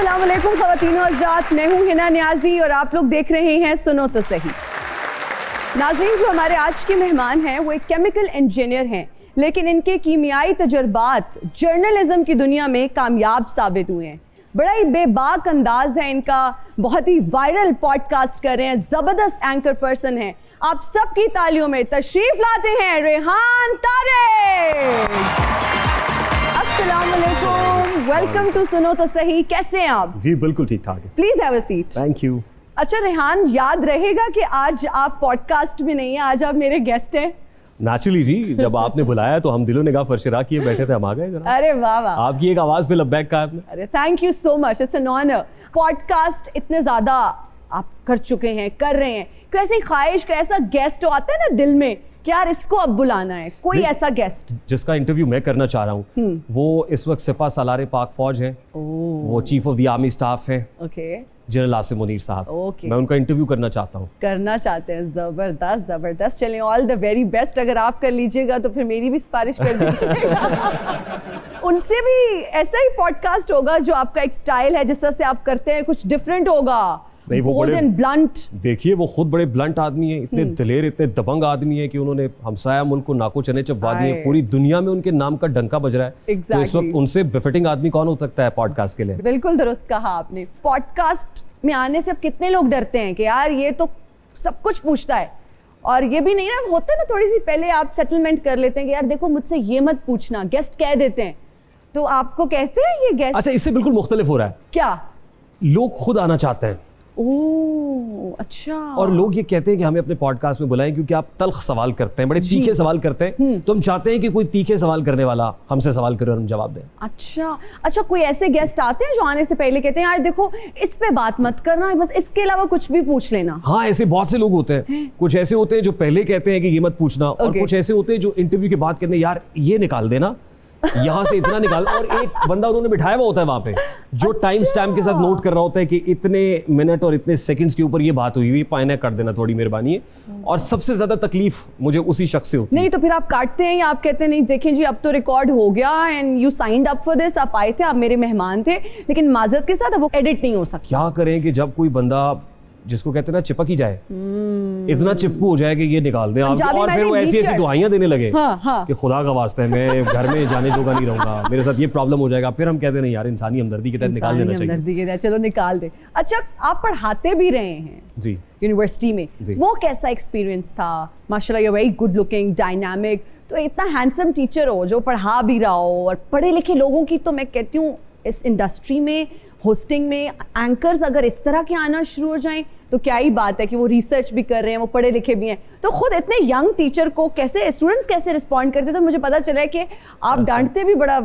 अस्सलाम वालेकुम ख़वातीन और हज़रात, मैं हूँ हिना नियाज़ी और आप लोग देख रहे हैं सुनो तो सही। नाज़रीन, जो हमारे आज के मेहमान हैं वो एक केमिकल इंजीनियर हैं, लेकिन इनके कीमियाई तजर्बात जर्नलिज्म की दुनिया में कामयाब साबित हुए हैं। बड़ा ही बेबाक अंदाज है इनका, बहुत ही वायरल पॉडकास्ट कर रहे हैं, ज़बरदस्त एंकर पर्सन हैं। आप सबकी तालियों में तशरीफ लाते हैं रेहान तारिक। अस्सलाम वालेकुम, वेलकम टू सुनो तो सही। कैसे हैं आप? जी बिल्कुल ठीक ठाक है। Please have a seat. Thank you. अच्छा रेहान, याद रहेगा कि आज आप पॉडकास्ट में नहीं हैं, आज आप मेरे गेस्ट हैं। नेचुरली जी, जब आपने बुलाया तो हम दिलों निगाह फरशरा किए बैठे थे, हम आ गए जरा। अरे वाह वाह, आपकी एक आवाज पे लब्बैक कहा आपने। अरे thank you so much, it's an honour. Podcast इतने ज्यादा आप कर चुके हैं, कर रहे हैं, कैसी ख्वाहिश का ऐसा गेस्ट आता है ना दिल में कि यार इसको अब बुलाना है, कोई ऐसा गेस्ट जिसका इंटरव्यू मैं करना चाह रहा हूँ। वो इस वक्त सिपा सालारे पाक फौज है, वो chief of the army staff है, ओके, जनरल आसिम मुनीर साहब। Okay. मैं उनका इंटरव्यू करना चाहता हूँ। करना चाहते हैं, जबरदस्त जबरदस्त। चलिए, ऑल द वेरी बेस्ट। अगर आप कर लीजिएगा तो फिर मेरी भी सिफारिश कर दीजिएगा। उनसे भी ऐसा ही पॉडकास्ट होगा जो आपका एक स्टाइल है, जिस तरह से आप करते हैं, कुछ डिफरेंट होगा। नहीं, वो बोल्ड एंड ब्लंट। देखिए, वो खुद बड़े ब्लंट आदमी है, इतने दिलेर, इतने दबंग आदमी है कि उन्होंने हमसाया मुल्क को नाको चने चबवा दिए। पूरी दुनिया में उनके नाम का डंका बज रहा है। तो इस वक्त उनसे बेफिटिंग आदमी कौन हो सकता है पॉडकास्ट के लिए? बिल्कुल दुरुस्त कहा आपने। पॉडकास्ट में आने से अब कितने लोग डरते हैं कि यार ये तो सब कुछ पूछता है, और ये भी नहीं ना होता ना, थोड़ी सी पहले आप सेटलमेंट कर लेते हैं कि यार देखो मुझसे ये मत पूछना, गेस्ट कह देते हैं। तो आपको कहते हैं ये गेस्ट? अच्छा, इससे बिल्कुल मुख्तलिफ हो रहा है। क्या? लोग खुद आना चाहते हैं। ओह अच्छा। और लोग ये कहते हैं कि हमें अपने पॉडकास्ट में बुलाएं क्योंकि आप तल्ख सवाल करते हैं, बड़े तीखे सवाल करते हैं। तो हम चाहते हैं कि कोई तीखे सवाल करने वाला हमसे सवाल करे और हम जवाब दें। अच्छा अच्छा, कोई ऐसे गेस्ट आते हैं जो आने से पहले कहते हैं यार देखो इस पे बात मत करना, बस इसके अलावा कुछ भी पूछ लेना? हाँ, ऐसे बहुत से लोग होते हैं। कुछ ऐसे होते हैं जो पहले कहते हैं कि ये मत पूछना, और कुछ ऐसे होते हैं जो इंटरव्यू के बाद कहते हैं यार ये निकाल देना, यहाँ से इतना निकाल। और एक बंदा उन्होंने बिठाया हुआ होता है वहां पे, जो टाइम स्टैम्प के साथ नोट कर रहा होता है कि इतने मिनट और इतने सेकंड्स के ऊपर ये बात हुई हुई, पायना कर देना, थोड़ी मेहरबानी है। और सबसे ज्यादा तकलीफ मुझे उसी शख्स से होती है। नहीं तो फिर आप काटते हैं या आप कहते हैं नहीं देखें जी अब तो रिकॉर्ड हो गया and you signed up for this, आप आए थे, आप मेरे मेहमान थे, लेकिन माजरत के साथ अब वो एडिट नहीं हो सकता? क्या करें कि जब कोई बंदा जिसको कहते हैं ना चिपक ही जाए, इतना चिपकू हो जाए कि ये निकाल दें आप, और फिर वो ऐसी ऐसी दुआइयां देने लगे कि खुदा का वास्ता है मैं घर में जाने जोगा नहीं रहूंगा, मेरे साथ ये प्रॉब्लम हो जाएगा, फिर हम कहते नहीं यार इंसानी हमदर्दी के तहत निकाल देना चाहिए। हमदर्दी के तहत चलो निकाल दे। अच्छा, आप पढ़ाते भी रहे हैं जी यूनिवर्सिटी में, वो कैसा एक्सपीरियंस था? माशाल्लाह, you are very good looking, dynamic. तो इतना हैंडसम टीचर हो जो पढ़ा भी रहा हो, और पढ़े लिखे लोगों की तो मैं कहती हूँ इस इंडस्ट्री में, होस्टिंग में, एंकर्स अगर इस तरह के आना शुरू हो जाएं तो क्या ही बात है कि वो रिसर्च भी कर रहे हैं, वो पढ़े लिखे भी हैं। तो खुद इतने यंग टीचर को कैसे स्टूडेंट्स कैसे रिस्पॉन्ड करते? तो मुझे पता चला है कि आप डांटते भी बड़ा आप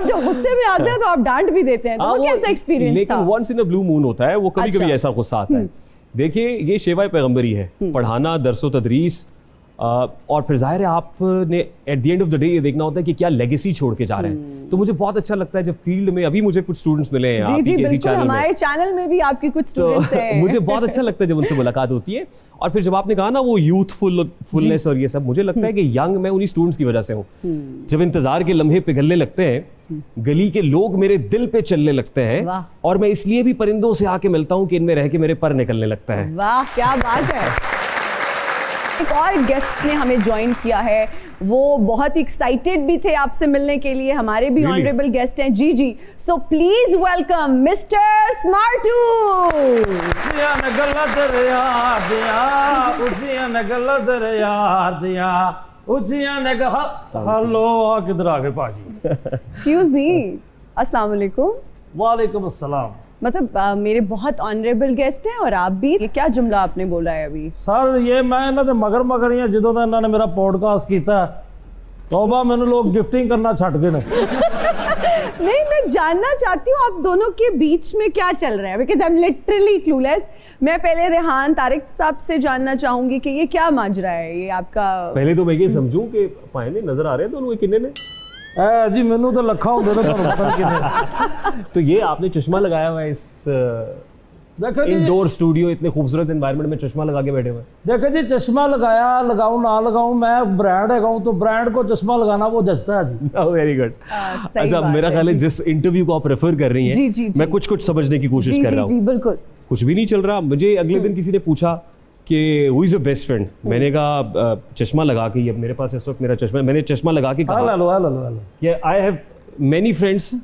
जब गुस्से में आते हैं तो आप डांट भी देते हैं। तो वो कैसा एक्सपीरियंस था? लेकिन once in a blue moon होता है वो, कभी कभी ऐसा गुस्सा आता है। देखिए, ये शेवा पैगंबरी है, पढ़ाना, दरसो तदरीस, और फिर जाहिर है आपने at the end of the day ये देखना होता है कि क्या लेगेसी छोड़ के जा रहे हैं। तो मुझे बहुत अच्छा लगता है जब फील्ड में, अभी मुझे कुछ स्टूडेंट्स मिले हैं आपकी किसी चैनल में, हमारे चैनल में भी आपकी कुछ स्टूडेंट्स हैं। मुझे बहुत अच्छा लगता है जब उनसे मुलाकात होती है। और फिर जब आपने कहा ना वो यूथफुलनेस और ये सब, मुझे लगता है कि यंग मैं उन्हीं स्टूडेंट्स की वजह से हूँ। जब इंतजार के लम्हे पिघलने लगते हैं, गली के लोग मेरे दिल पे चलने लगते हैं, और मैं इसलिए भी परिंदों से आके मिलता हूँ कि इनमें रह के मेरे पर निकलने लगता है। वाह क्या बात है। एक और गेस्ट ने हमें ज्वाइन किया है, वो बहुत ही एक्साइटेड भी थे आपसे मिलने के लिए, हमारे भी ऑनरेबल गेस्ट हैं। जी जी, so please welcome mister Smartu. Hello, किधर आ गए भाजी? एक्सक्यूज मी, अस्सलाम वालेकुम। वालेकुम अस्सलाम। मतलब मेरे बहुत ऑनरेबल गेस्ट हैं और आप भी। ये क्या जुमला आपने बोला है अभी? सर ये मैं इन्हों के मगर ही जो इन्होंने मेरा पॉडकास्ट किया, तौबा मैंने लोग गिफ्टिंग करना छट गए। नहीं, मैं जानना चाहती हूँ आप दोनों के बीच में क्या चल रहा है, because I am literally clueless. मैं पहले रेहान तारिक साहब से जानना चाहूंगी कि ये क्या माजरा है, ये आपका। पहले तो मैं ये समझूं कि पायने नजर आ रहे हैं दोनों किन्ने ने? जी मैनू तो लखा होंगे ना, तो ये आपने चश्मा लगाया हुआ है इस देखो जी, इंडोर स्टूडियो, इतने खूबसूरत एनवायरनमेंट में चश्मा लगा के बैठे हुए। देखो जी, चश्मा लगाया लगाऊं ना लगाऊं, मैं ब्रांड है तो ब्रांड को चश्मा लगाना वो जचता है जी। Very good. सही अच्छा, बात मेरा है, ख्याल है जिस इंटरव्यू को आप रेफर कर रही जी, हैं, जी, मैं कुछ समझने की कोशिश जी कर रहा जी हूँ। जी बिल्कुल। कुछ भी नहीं चल रहा। मुझे अगले दिन किसी ने पूछा कि who is your best friend. मैंने कहा चश्मा लगा के, ये मेरे पास इस वक्त मेरा चश्मा, मैंने चश्मा लगा के कहा हेलो कि I have many friends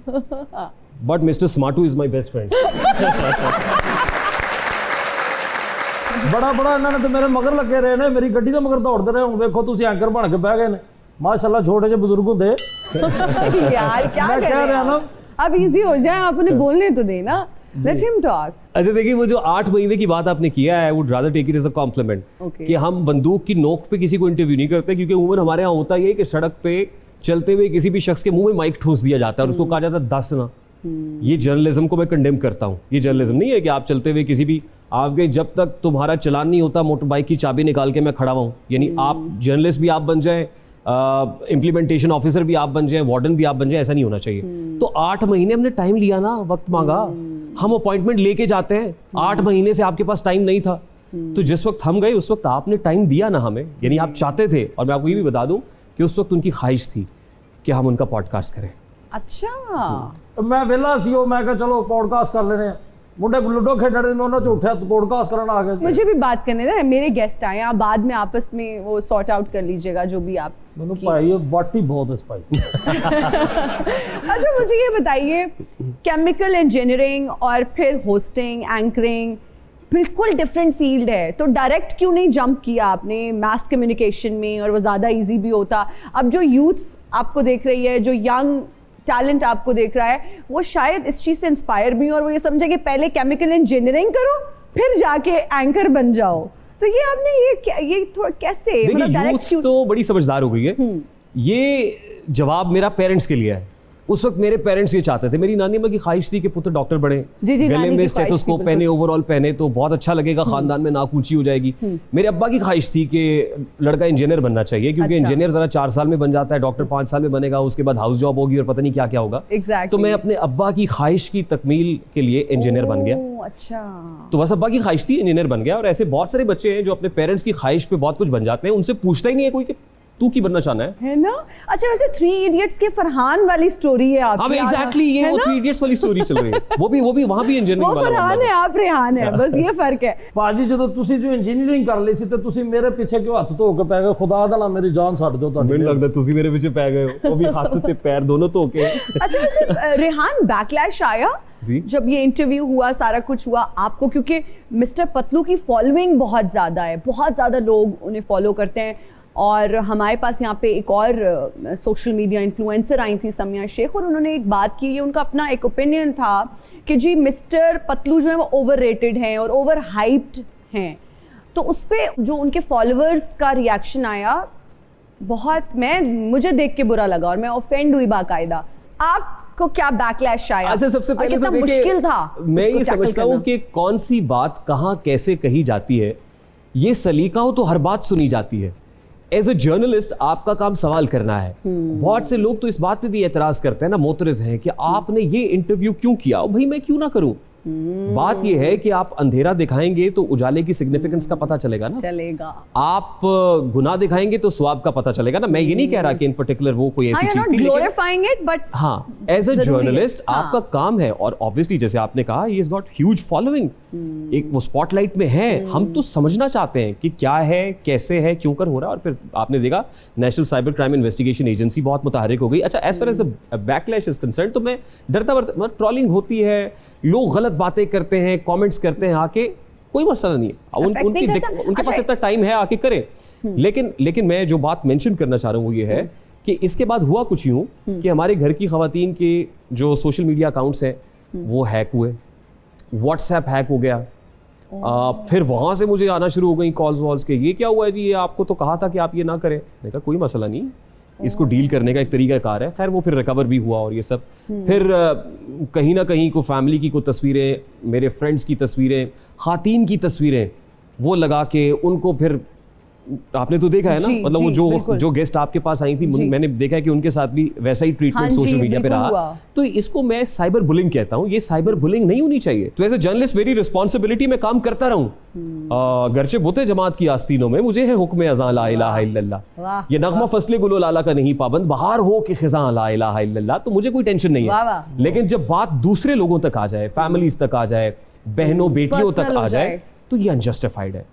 but mister Smartu is my best friend. बड़ा इन्होंने तो मेरे मगर लगे रहे ने, मेरी गड्डी के मगर दौड़ते रहे। हुण देखो तुसी एंकर बन के बह गए ने, माशाल्लाह छोटे जे बुजुर्ग होंदे। यार क्या मैं कर कह रहे रहा हैं ना, अब इजी हो जाए, आप उन्हें बोलने तो देना, लेट हिम टॉक। अच्छा देखिए, वो जो 8 महीने की बात आपने किया है, would rather take it as a compliment Okay. कि हम बंदूक की नोक पे किसी को इंटरव्यू नहीं करते, क्योंकि उम्र हमारे यहाँ होता ही है कि सड़क पे चलते हुए किसी भी शख्स के मुंह में माइक ठूस दिया जाता है और उसको कहा जाता है दस ना। ये जर्नलिज्म को मैं कंडेम करता हूँ। ये जर्नलिज्म नहीं है कि आप चलते हुए किसी भी, आपके जब तक तुम्हारा चलान नहीं होता मोटर बाइक की चाबी निकाल के मैं खड़ा हूँ। यानी आप जर्नलिस्ट भी आप बन जाए, इम्प्लीमेंटेशन ऑफिसर भी आप बन जाए, वार्डन भी आप बन जाए, ऐसा नहीं होना चाहिए। तो 8 महीने हमने टाइम लिया ना, वक्त मांगा, हम अपॉइंटमेंट लेके जाते हैं। 8 महीने से आपके पास टाइम नहीं था, तो जिस वक्त हम गए उस वक्त आपने टाइम दिया ना हमें, यानी आप चाहते थे। और मैं आपको ये भी बता दूं कि उस वक्त उनकी ख्वाहिश थी कि हम उनका पॉडकास्ट करें। अच्छा, मैं वेला सी हो, मैं कहा चलो पॉडकास्ट कर लेने। मुंडे लूडो खेडने उन्होंने झूठा तो पॉडकास्ट करना आ गए। मुझे भी बात करने दें, मेरे गेस्ट आए, आप बाद में आपस में वो सॉर्ट आउट कर लीजिएगा जो भी आप। मैंने भाई ये वाटी बहुत है स्पाइस। अच्छा मुझे ये बताइए, केमिकल इंजीनियरिंग और फिर होस्टिंग, एंकरिंग, बिल्कुल डिफरेंट फील्ड है, तो डायरेक्ट क्यों नहीं जंप किया आपने मास कम्युनिकेशन में, और वो ज़्यादा इजी भी होता। अब जो यूथ आपको देख रही है, जो यंग टैलेंट आपको देख रहा है, वो शायद इस चीज़ से इंस्पायर भी हो और वो ये समझे कि पहले केमिकल इंजीनियरिंग करो फिर जाके एंकर बन जाओ। तो ये आपने ये थोड़ा कैसे, देखिए, direct यूथ तो बड़ी समझदार हो गई है। ये जवाब मेरा पेरेंट्स के लिए है। उस वक्त मेरे पेरेंट्स ये चाहते थे, मेरी नानी माँ की ख्वाहिश थी कि पुत्र डॉक्टर बने, जी, गले नानी में की स्टेथोस्कोप ख्वाहिश थी, पहने, ओवरऑल पहने तो बहुत अच्छा लगेगा, खानदान में नाक ऊंची हो जाएगी। मेरे अब्बा की ख्वाहिश थी कि लड़का इंजीनियर बनना चाहिए, क्योंकि अच्छा। इंजीनियर जरा 4 साल में बन जाता है, डॉक्टर 5 साल में बनेगा, उसके बाद हाउस जॉब होगी और पता नहीं क्या क्या होगा। Exactly. तो मैं अपने अब्बा की ख्वाहिश की तकमील के लिए इंजीनियर बन गया। ओह, अच्छा। तो बस अब्बा की ख्वाहिश थी, इंजीनियर बन गया। और ऐसे बहुत सारे बच्चे हैं जो अपने पेरेंट्स की ख्वाहिश पे बहुत कुछ बन जाते हैं, उनसे पूछता ही नहीं है कोई कि तू की बनना चाहना है ना। अच्छा, वैसे 3 इडियट्स के फरहान वाली स्टोरी है आपकी। हाँ एग्जैक्टली, ये वो 3 इडियट्स वाली स्टोरी चल रही है। वो भी वहां भी इंजीनियरिंग वो वाला फरहान बंदा है, आप रेहान है, बस ये फर्क है। ਭਾਜੀ ਜਦੋਂ ਤੁਸੀਂ ਜੋ ਇੰਜੀਨੀਅਰਿੰਗ ਕਰ ਲਈ ਸੀ ਤੇ ਤੁਸੀਂ ਮੇਰੇ ਪਿੱਛੇ ਕਿਉਂ ਹੱਥ ਧੋ ਕੇ ਪੈ ਗਏ? ਖੁਦਾ ਦਾ ਨਾ ਮੇਰੀ ਜਾਨ ਛੱਡ ਦਿਓ ਤੁਹਾਡੀ। ਮੈਨੂੰ ਲੱਗਦਾ ਤੁਸੀਂ ਮੇਰੇ ਪਿੱਛੇ ਪੈ ਗਏ ਹੋ, ਉਹ ਵੀ ਹੱਥ ਤੇ ਪੈਰ ਦੋਨੋਂ ਧੋ ਕੇ। अच्छा वैसे रेहान, बैकलैश आया जी। जब ये इंटरव्यू हुआ, सारा कुछ हुआ आपको, क्योंकि मिस्टर पतलू की फॉलोइंग बहुत ज़्यादा है, बहुत ज़्यादा लोग उन्हें फॉलो करते हैं। और हमारे पास यहाँ पे एक और सोशल मीडिया इन्फ्लुएंसर आई थी, समिया शेख, और उन्होंने एक बात की, उनका अपना एक ओपिनियन था कि जी मिस्टर पतलू जो है वो ओवररेटेड हैं और ओवर हाइप्ड हैं। तो उस पर जो उनके फॉलोअर्स का रिएक्शन आया, बहुत मुझे देख के बुरा लगा और मैं ऑफेंड हुई बाकायदा। आपको क्या बैकलैश आया? अच्छा, सबसे पहले तो मुश्किल था, मैं ये समझता हूँ कि कौन सी बात कहाँ कैसे कही जाती है, ये सलीकाओं तो हर बात सुनी जाती है। एज ए जर्नलिस्ट आपका काम सवाल करना है। बहुत से लोग तो इस बात पे भी एतराज करते हैं ना, मोतरज हैं कि आपने ये इंटरव्यू क्यों किया। भाई मैं क्यों ना करूं। बात ये है कि आप अंधेरा दिखाएंगे तो उजाले की सिग्निफिकेंस का पता चलेगा ना, चलेगा। आप गुनाह दिखाएंगे तो स्वाब का पता चलेगा ना। मैं ये नहीं कह रहा कि इन पर्टिकुलर वो कोई ऐसी चीज थी, ग्लोरीफाइंग इट, बट हाँ एज ए जर्नलिस्ट आपका काम है। और ऑब्वियसली जैसे आपने कहा, he has got huge following, एक वो स्पॉटलाइट में है। हम तो समझना चाहते हैं कि क्या है, कैसे है, क्यों कर हो रहा है। और फिर आपने देखा national cyber crime investigation agency बहुत मुतहरिक हो गई। अच्छा, as far as the backlash is concern, तो मैं डरता मतलब ट्रोलिंग होती है, लोग गलत बातें करते हैं, कमेंट्स करते हैं आके, कोई मसला नहीं है। उनके पास इतना टाइम है, आके करें। लेकिन मैं जो बात मेंशन करना चाह रहा हूँ वो ये है कि इसके बाद हुआ कुछ यूं कि हमारे घर की खवातीन के जो सोशल मीडिया अकाउंट्स हैं वो हैक हुए, व्हाट्सएप हैक हो गया। फिर वहां से मुझे आना शुरू हो गई कॉल्स वॉल्स के, ये क्या हुआ है जी, ये आपको तो कहा था कि आप ये ना करें। मैंने कहा कोई मसला नहीं, इसको डील करने का एक तरीका कार है। खैर वो फिर रिकवर भी हुआ और ये सब। फिर कहीं ना कहीं को फैमिली की कोई तस्वीरें, मेरे फ्रेंड्स की तस्वीरें, खातीन की तस्वीरें वो लगा के उनको फिर आपने तो देखा है ना, जी, मतलब वो जी, बिल्कुल। जो गेस्ट आपके पास आई थी, जी। मैंने देखा है कि उनके साथ भी वैसा ही ट्रीटमेंट हाँ सोशल जी, मीडिया पे बिल्कुल रहा। हुआ। तो इसको मैं साइबर बुलिंग कहता हूँ, ये साइबर बुलिंग नहीं होनी चाहिए। तो एज ए जर्नलिस्ट मेरी रिस्पॉन्सिबिलिटी में काम करता रहूं। गर्चे बुते जमात की आस्तीनों में मुझे है हुक्म अज़ां ला इलाहा इल्लल्लाह, वाह, ये नगमा फसले गुलो लाला का नहीं पाबंद, बहार हो कि खिज़ां ला इलाहा इल्लल्लाह, तो मुझे कोई टेंशन नहीं वाह, है। वाह। लेकिन जब बात दूसरे लोगों तक आ जाए, फैमिलीज तक आ जाए, बहनों बेटियों तक Personal हो आ जाए, जाए। तो ये अनजस्टिफाइड है।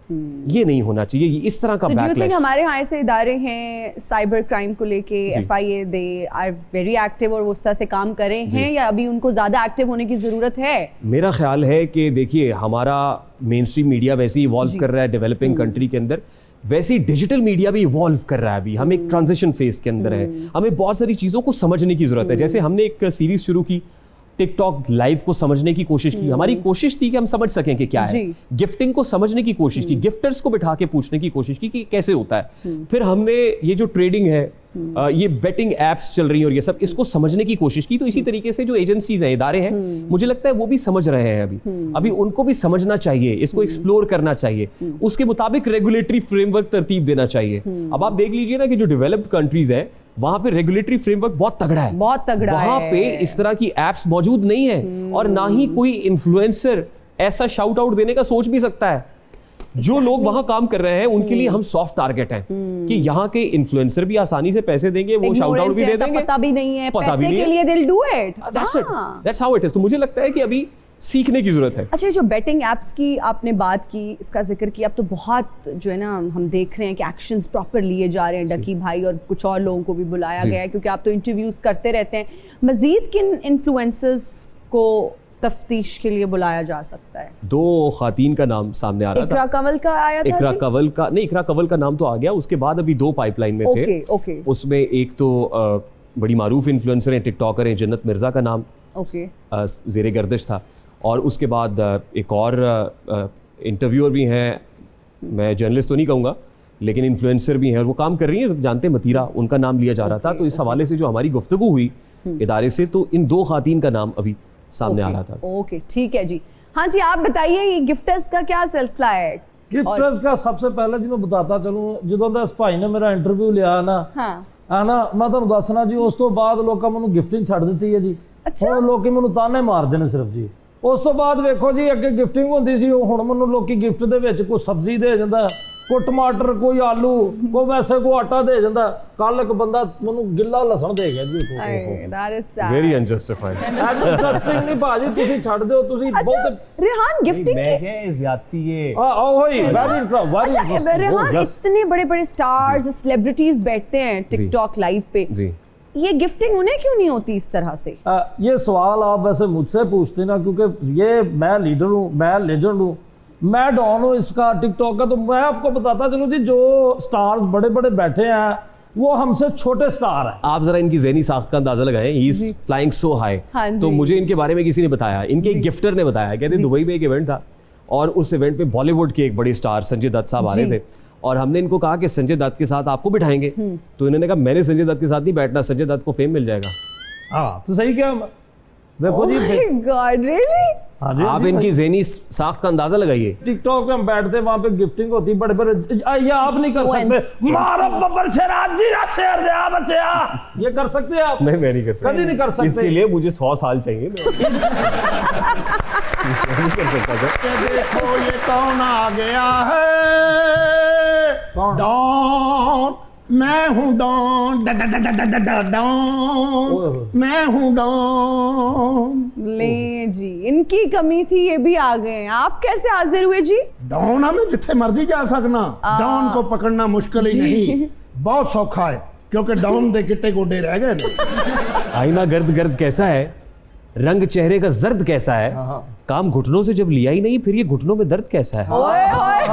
ये नहीं होना चाहिए, ये इस तरह का So do you think backlash. हमारे यहाँ ऐसे इदारे हैं साइबर क्राइम को लेके, जी। FIA they are very active और वो उस तरह से काम कर रहे जी। हैं, या अभी उनको ज्यादा एक्टिव होने की जरूरत है? मेरा ख्याल है कि देखिए, हमारा मेन स्ट्रीम मीडिया वैसे ही इवॉल्व कर रहा है डेवलपिंग कंट्री के अंदर, वैसे ही डिजिटल मीडिया भी इवॉल्व कर रहा है। अभी हम एक ट्रांजिशन फेज के अंदर है, हमें बहुत सारी चीज़ों को समझने की जरूरत है। जैसे हमने एक सीरीज शुरू की टिकटॉक लाइव को समझने की कोशिश की, हमारी कोशिश थी कि हम समझ सकें कि क्या है। जी। गिफ्टिंग को समझने की कोशिश की, गिफ्टर्स को बिठा के पूछने की कोशिश की कि कैसे होता है। फिर हमने ये जो ट्रेडिंग है, ये बेटिंग एप्स चल रही है और ये सब, इसको समझने की कोशिश की। तो इसी तरीके से जो एजेंसीज हैं, इदारे हैं, मुझे लगता है वो भी समझ रहे हैं। अभी उनको भी समझना चाहिए, इसको एक्सप्लोर करना चाहिए, उसके मुताबिक रेगुलेटरी फ्रेमवर्क तरतीब देना चाहिए। अब आप देख लीजिए ना कि जो डेवलप्ड कंट्रीज है, वहां पे रेगुलेटरी फ्रेमवर्क बहुत तगड़ा है, बहुत तगड़ा वहां है। पे इस तरह की एप्स मौजूद नहीं है, और ना ही कोई इन्फ्लुएंसर ऐसा शाउट आउट देने का सोच भी सकता है। जो लोग वहां काम कर रहे हैं उनके लिए हम सॉफ्ट टारगेट हैं कि यहाँ के इन्फ्लुएंसर भी आसानी से पैसे देंगे, वो शाउट आउट भी दे देंगे, पता भी नहीं है, पता भी पैसे नहीं के है। लिए दिल do it. That's it, that's how it is. तो मुझे लगता है कि अभी सीखने की जरूरत है। अच्छा, ये जो बेटिंग एप्स की आपने बात की, इसका जिक्र किया, अब तो बहुत जो है ना हम देख रहे हैं कि एक्शंस प्रॉपर लिए जा रहे हैं। डकी भाई और कुछ और लोगों को भी बुलाया जी। गया है, क्योंकि आप तो इंटरव्यूज करते रहते हैं। मजीद किन इन्फ्लुएंसर्स को तफ्तीश के लिए बुलाया जा सकता है? 2 खातीन का नाम सामने आ रहा इकरा था। कंवल का आया था इकरा जी? कंवल का नहीं, इकरा कंवल का नाम तो आ गया, उसके बाद अभी 2 पाइपलाइन में थे। ओके, ओके, उसमें एक तो बड़ी मारूफ इन्फ्लुएंसर हैं, टिकटॉकर हैं, जन्नत मिर्जा का नाम ओके, ज़ेरे गर्दिश था। और उसके बाद एक और इंटरव्यूअर भी हैं, मैं जर्नलिस्ट तो नहीं कहूँगा, लेकिन इन्फ्लुएंसर भी हैं और वो काम कर रही हैं, जानते हैं, मतीरा, उनका नाम लिया जा रहा था। तो इस हवाले से जो हमारी गुफ्तगू हुई इदारे से, तो इन 2 खातीन का नाम अभी सामने आ रहा था। ओके, ठीक है जी। हाँ जी, आप बताइए ये गिफ्टर्स का क्या सिलसिला है? गिफ्टर्स का सबसे पहले जी मैं बताता चलूँ, ਜਦੋਂ ਦਾ ਇਸ ਭਾਈ ਨੇ ਮੇਰਾ ਇੰਟਰਵਿਊ ਲਿਆ ਨਾ, हाँ, ਆ ਨਾ ਮੈਂ ਤੁਹਾਨੂੰ ਦੱਸਣਾ ਜੀ, ਉਸ ਤੋਂ ਬਾਅਦ ਲੋਕਾਂ ਮੈਨੂੰ ਗਿਫਟਿੰਗ ਛੱਡ ਦਿੱਤੀ ਹੈ ਜੀ। ਅੱਛਾ। ਹੁਣ ਲੋਕੀ ਮੈਨੂੰ ਤਾਨੇ ਮਾਰਦੇ ਨੇ ਸਿਰਫ ਜੀ। ਉਸ ਤੋਂ ਬਾਅਦ ਵੇਖੋ ਜੀ, ਅੱਗੇ ਗਿਫਟਿੰਗ ਹੁੰਦੀ ਸੀ, ਉਹ ਹੁਣ ਮੈਨੂੰ ਲੋਕੀ ਗਿਫਟ ਦੇ ਵਿੱਚ ਕੋਈ ਸਬਜ਼ੀ ਦੇ ਜਾਂਦਾ, ਕੋਈ ਟਮਾਟਰ, ਕੋਈ ਆਲੂ, ਕੋਈ ਵੈਸੇ ਕੋਈ ਆਟਾ ਦੇ ਜਾਂਦਾ। ਕੱਲ ਇੱਕ ਬੰਦਾ ਮੈਨੂੰ ਗਿੱਲਾ ਲਸਣ ਦੇ ਗਿਆ ਜੀ। that is sad. Very unjustified. Interesting ਨਹੀਂ ਭਾਜੀ, ਤੁਸੀਂ ਛੱਡ ਦਿਓ, ਤੁਸੀਂ अच्छा, ਬਹੁਤ रेहान गिफ्टिंग की ज्यादती है। वही वेरी अच्छा, इंटरेस्टिंग। रेहान, इतने बड़े बड़े स्टार्स, सेलिब्रिटीज बैठते हैं टिकटॉक लाइव पे, जी, ये गिफ्टिंग उन्हें क्यों नहीं होती इस तरह से? ये सवाल आप वैसे मुझसे पूछते ना, क्योंकि ये मैं लीडर हूँ, मैं लेजेंड हूँ, मैं डॉन हूँ इसका टिकटॉक का। तो मैं आपको बताता चलूँ जी, जो स्टार्स बड़े बड़े बैठे हैं वो हमसे छोटे स्टार हैं। आप जरा इनकी ज़हनी साख्त का अंदाजा लगाएं। He is flying so high. हाँ तो जी। मुझे इनके बारे में किसी ने बताया, इनके एक गिफ्टर ने बताया, कहते दुबई में एक इवेंट था और उस इवेंट पे बॉलीवुड के एक बड़े स्टार संजय दत्त साहब आ रहे थे, और हमने इनको कहा कि संजय दत्त के साथ आपको बिठाएंगे। तो इन्होंने कहा मैंने संजय दत्त के साथ नहीं बैठना, संजय दत्त को फेम मिल जाएगा। हाँ, तो सही क्या देखो जी। God, really? हाँ जी, आप इनकी ज़हनी साख्त का अंदाजा लगाइए। टिकटॉक पे हम बैठते, वहां पे गिफ्टिंग होती, बड़े बड़े, ये आप नहीं कर सकते। मारो बब्बर शेराज जी, शेर दे आ बच्चे आ, ये कर सकते हैं आप? नहीं, मैं नहीं कर सकता। कभी नहीं कर सकते। इसके लिए मुझे 100 साल चाहिए। मैं नहीं कर सकता सर। देखो ये कौन आ गया है, डॉन, मैं हूँ डॉन, डॉन, मैं हूँ डॉन। ले जी, इनकी कमी थी, ये भी आ गए हैं। आप कैसे हाजिर हुए जी? डॉन हमें जिथे मर्जी जा सकना, डॉन को पकड़ना मुश्किल ही नहीं, बहुत सौखा है, क्योंकि डॉन दे गिट्टे गोडे रह गए ने। आईना गर्द गर्द कैसा है, रंग चेहरे का जर्द कैसा है, काम घुटनों से जब लिया ही नहीं, फिर ये घुटनों में दर्द कैसा है। ओए ओए,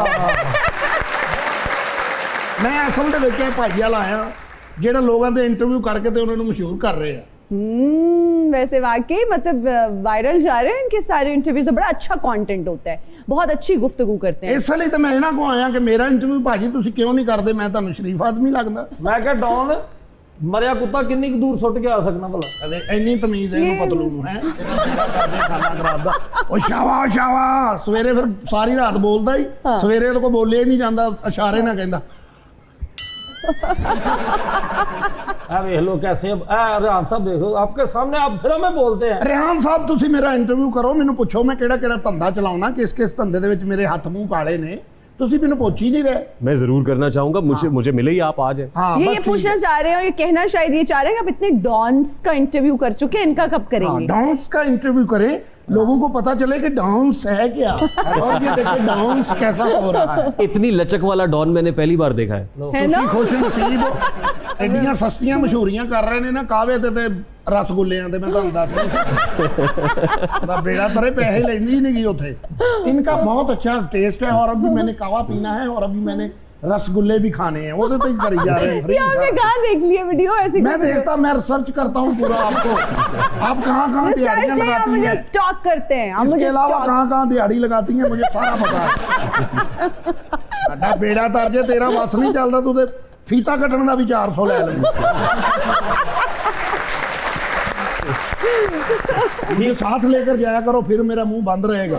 मैं असल ਦੇ ਵਿੱਚ ਇਹ ਭਾਜੀ ਵਾਲਾ ਆਇਆ ਜਿਹੜਾ ਲੋਕਾਂ ਦੇ ਇੰਟਰਵਿਊ ਕਰਕੇ ਤੇ ਉਹਨਾਂ ਨੂੰ ਮਸ਼ਹੂਰ ਕਰ ਰਹੇ ਆ। वैसे वाकई मतलब वायरल जा रहे हैं इनके सारे इंटरव्यूज, बड़ा अच्छा कंटेंट होता है, बहुत अच्छी गुफ्तगू करते हैं। ਇਸ ਲਈ ਤਾਂ ਮੈਂ ਇਹਨਾਂ ਕੋ ਆਇਆ ਕਿ ਮੇਰਾ ਇੰਟਰਵਿਊ ਭਾਜੀ ਤੁਸੀਂ ਕਿਉਂ ਨਹੀਂ ਕਰਦੇ, ਮੈਂ ਤੁਹਾਨੂੰ ਸ਼ਰੀਫ ਆਦਮੀ ਲੱਗਦਾ। मैं क्या डॉन मरिया कुत्ता किन्नी दूर सुट के आ सकना भला? ਅਰੇ ਇੰਨੀ ਤਮੀਜ਼ ਇਹਨੂੰ ਪਤਲੂ ਨੂੰ ਹੈ, ਖਾਣਾ ਖਰਾਬ ਦਾ। ਉਹ ਸ਼ਾਵਾ ਸ਼ਾਵਾ ਸਵੇਰੇ ਫਿਰ ਸਾਰੀ ਰਾਤ ਬੋਲਦਾ ਹੀ, ਸਵੇਰੇ ਤੋਂ ਕੋ ਬੋਲੇ ਨਹੀਂ ਜਾਂਦਾ, ਇਸ਼ਾਰੇ ਨਾਲ ਕਹਿੰਦਾ देख लो कैसे अब रेहान साहब देखो आपके सामने आप फिर हमें बोलते हैं। रेहान साहब ਤੁਸੀਂ ਮੇਰਾ ਇੰਟਰਵਿਊ ਕਰੋ, ਮੈਨੂੰ ਪੁੱਛੋ ਮੈਂ ਕਿਹੜਾ ਕਿਹੜਾ ਧੰਦਾ ਚਲਾਉਣਾ, ਕਿਸ ਕਿਸ ਧੰਦੇ ਦੇ ਵਿੱਚ ਮੇਰੇ ਹੱਥ ਮੂੰਹ ਕਾਲੇ ਨੇ, ਤੁਸੀਂ ਮੈਨੂੰ ਪੁੱਛ ਹੀ नहीं रहे। मैं जरूर करना चाहूंगा, मुझे मिले ही आप आज है। हाँ, ये बस ठीक पूछना है। चाह रहे हैं और ये कहना शायद ये चाह रहे हैं कि आप इतने डॉन्स का इंटरव्यू कर चुके हैं, इनका कब हाँ, करेंगे? डांस का इंटरव्यू करें, लोगों को पता चले कि डांस है क्या और ये देखें डांस कैसा हो रहा है। इतनी लचक वाला डॉन मैंने पहली बार देखा है। है ना? ਤੁਸੀਂ ਖੁਸ਼ ਨਸੀਬ ਐਡੀਆਂ ਸਸਤੀਆਂ ਮਸ਼ਹੂਰੀਆਂ ਕਰ ਰਹੇ ਨੇ ਨਾ ਕਾਵੇ ਤੇ ਰਸਗੁੱਲਿਆਂ ਤੇ, ਮੈਂ ਤੁਹਾਨੂੰ ਦੱਸ ਨਹੀਂ ਸਕਦਾ ਦਾ ਬੇੜਾ ਤਰੇ ਪੈਸੇ ਲੈਂਦੀ ਹੀ नहीं गई उठे। इनका बहुत अच्छा टेस्ट है और अभी मैंने कावा पीना है और अभी मैंने रसगुल्ले भी खाने हैं, वो तो ही करी जा रहे हैं free ये आपने सब। कहाँ देख लिया वीडियो ऐसी? मैं देखता, मैं रिसर्च करता हूँ पूरा आपको, आप कहाँ कहाँ रिसर्च दिहाड़ियाँ नहीं, आप लगाती मुझे हैं, स्टॉक करते हैं, आप इसके मुझे अलावा stalk- कहाँ कहाँ दिहाड़ी लगाती हैं मुझे सारा पता है। साडा बेड़ा तर जे तेरा बस नहीं चलता, तू ते फीता कटन का भी 400 ले लेंगे। मुझे साथ लेकर जाया करो, फिर मेरा मुंह बंद रहेगा।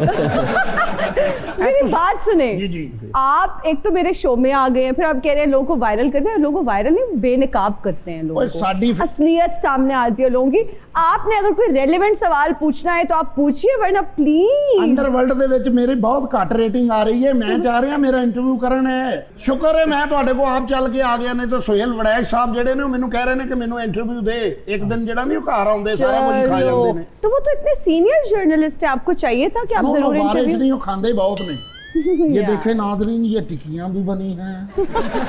मेरी बात सुने, जी जी आप एक तो मेरे शो में आ गए हैं, फिर आप कह रहे हैं लोगों को वायरल करते हैं, लोगों को वायरल नहीं बेनकाब करते हैं, लोगों ओए, को साडी असलियत सामने आती है लोगों की। आपने अगर कोई रेलेवेंट सवाल पूछना है तो आप पूछिए, वरना प्लीज। अंडरवर्ल्ड ਦੇ ਵਿੱਚ ਮੇਰੀ ਬਹੁਤ ਘੱਟ ਰੇਟਿੰਗ ਆ ਰਹੀ ਹੈ, ਮੈਂ ਚਾਹ ਰਿਹਾ ਮੇਰਾ ਇੰਟਰਵਿਊ ਕਰਨ ਹੈ। ਸ਼ੁਕਰ ਹੈ ਮੈਂ ਤੁਹਾਡੇ ਕੋਲ ਆਪ ਚੱਲ ਕੇ ਆ ਗਿਆ, ਨਹੀਂ ਤਾਂ ਸੁਹੇਲ ਵੜੈਚ ਸਾਹਿਬ ਜਿਹੜੇ ਨੇ ਉਹ ਮੈਨੂੰ ਕਹਿ ਰਹੇ ਨੇ ਕਿ ਮੈਨੂੰ ਇੰਟਰਵਿਊ ਦੇ। ਇੱਕ ਦਿਨ ਜਿਹੜਾ ਨਹੀਂ ਉਹ ਘਰ ਆਉਂਦੇ ਸਾਰਾ ਕੁਝ ਖਾ ਜਾਂਦੇ ਨੇ। तो वो तो इतने सीनियर जर्नलिस्ट है, आपको चाहिए था कि आप जरूर बारिश इंटरव्यू। नहीं, वो खांदे बहुत ने। ये Yeah. देखे नाज़रीन, ये टिक्कियां भी बनी हैं।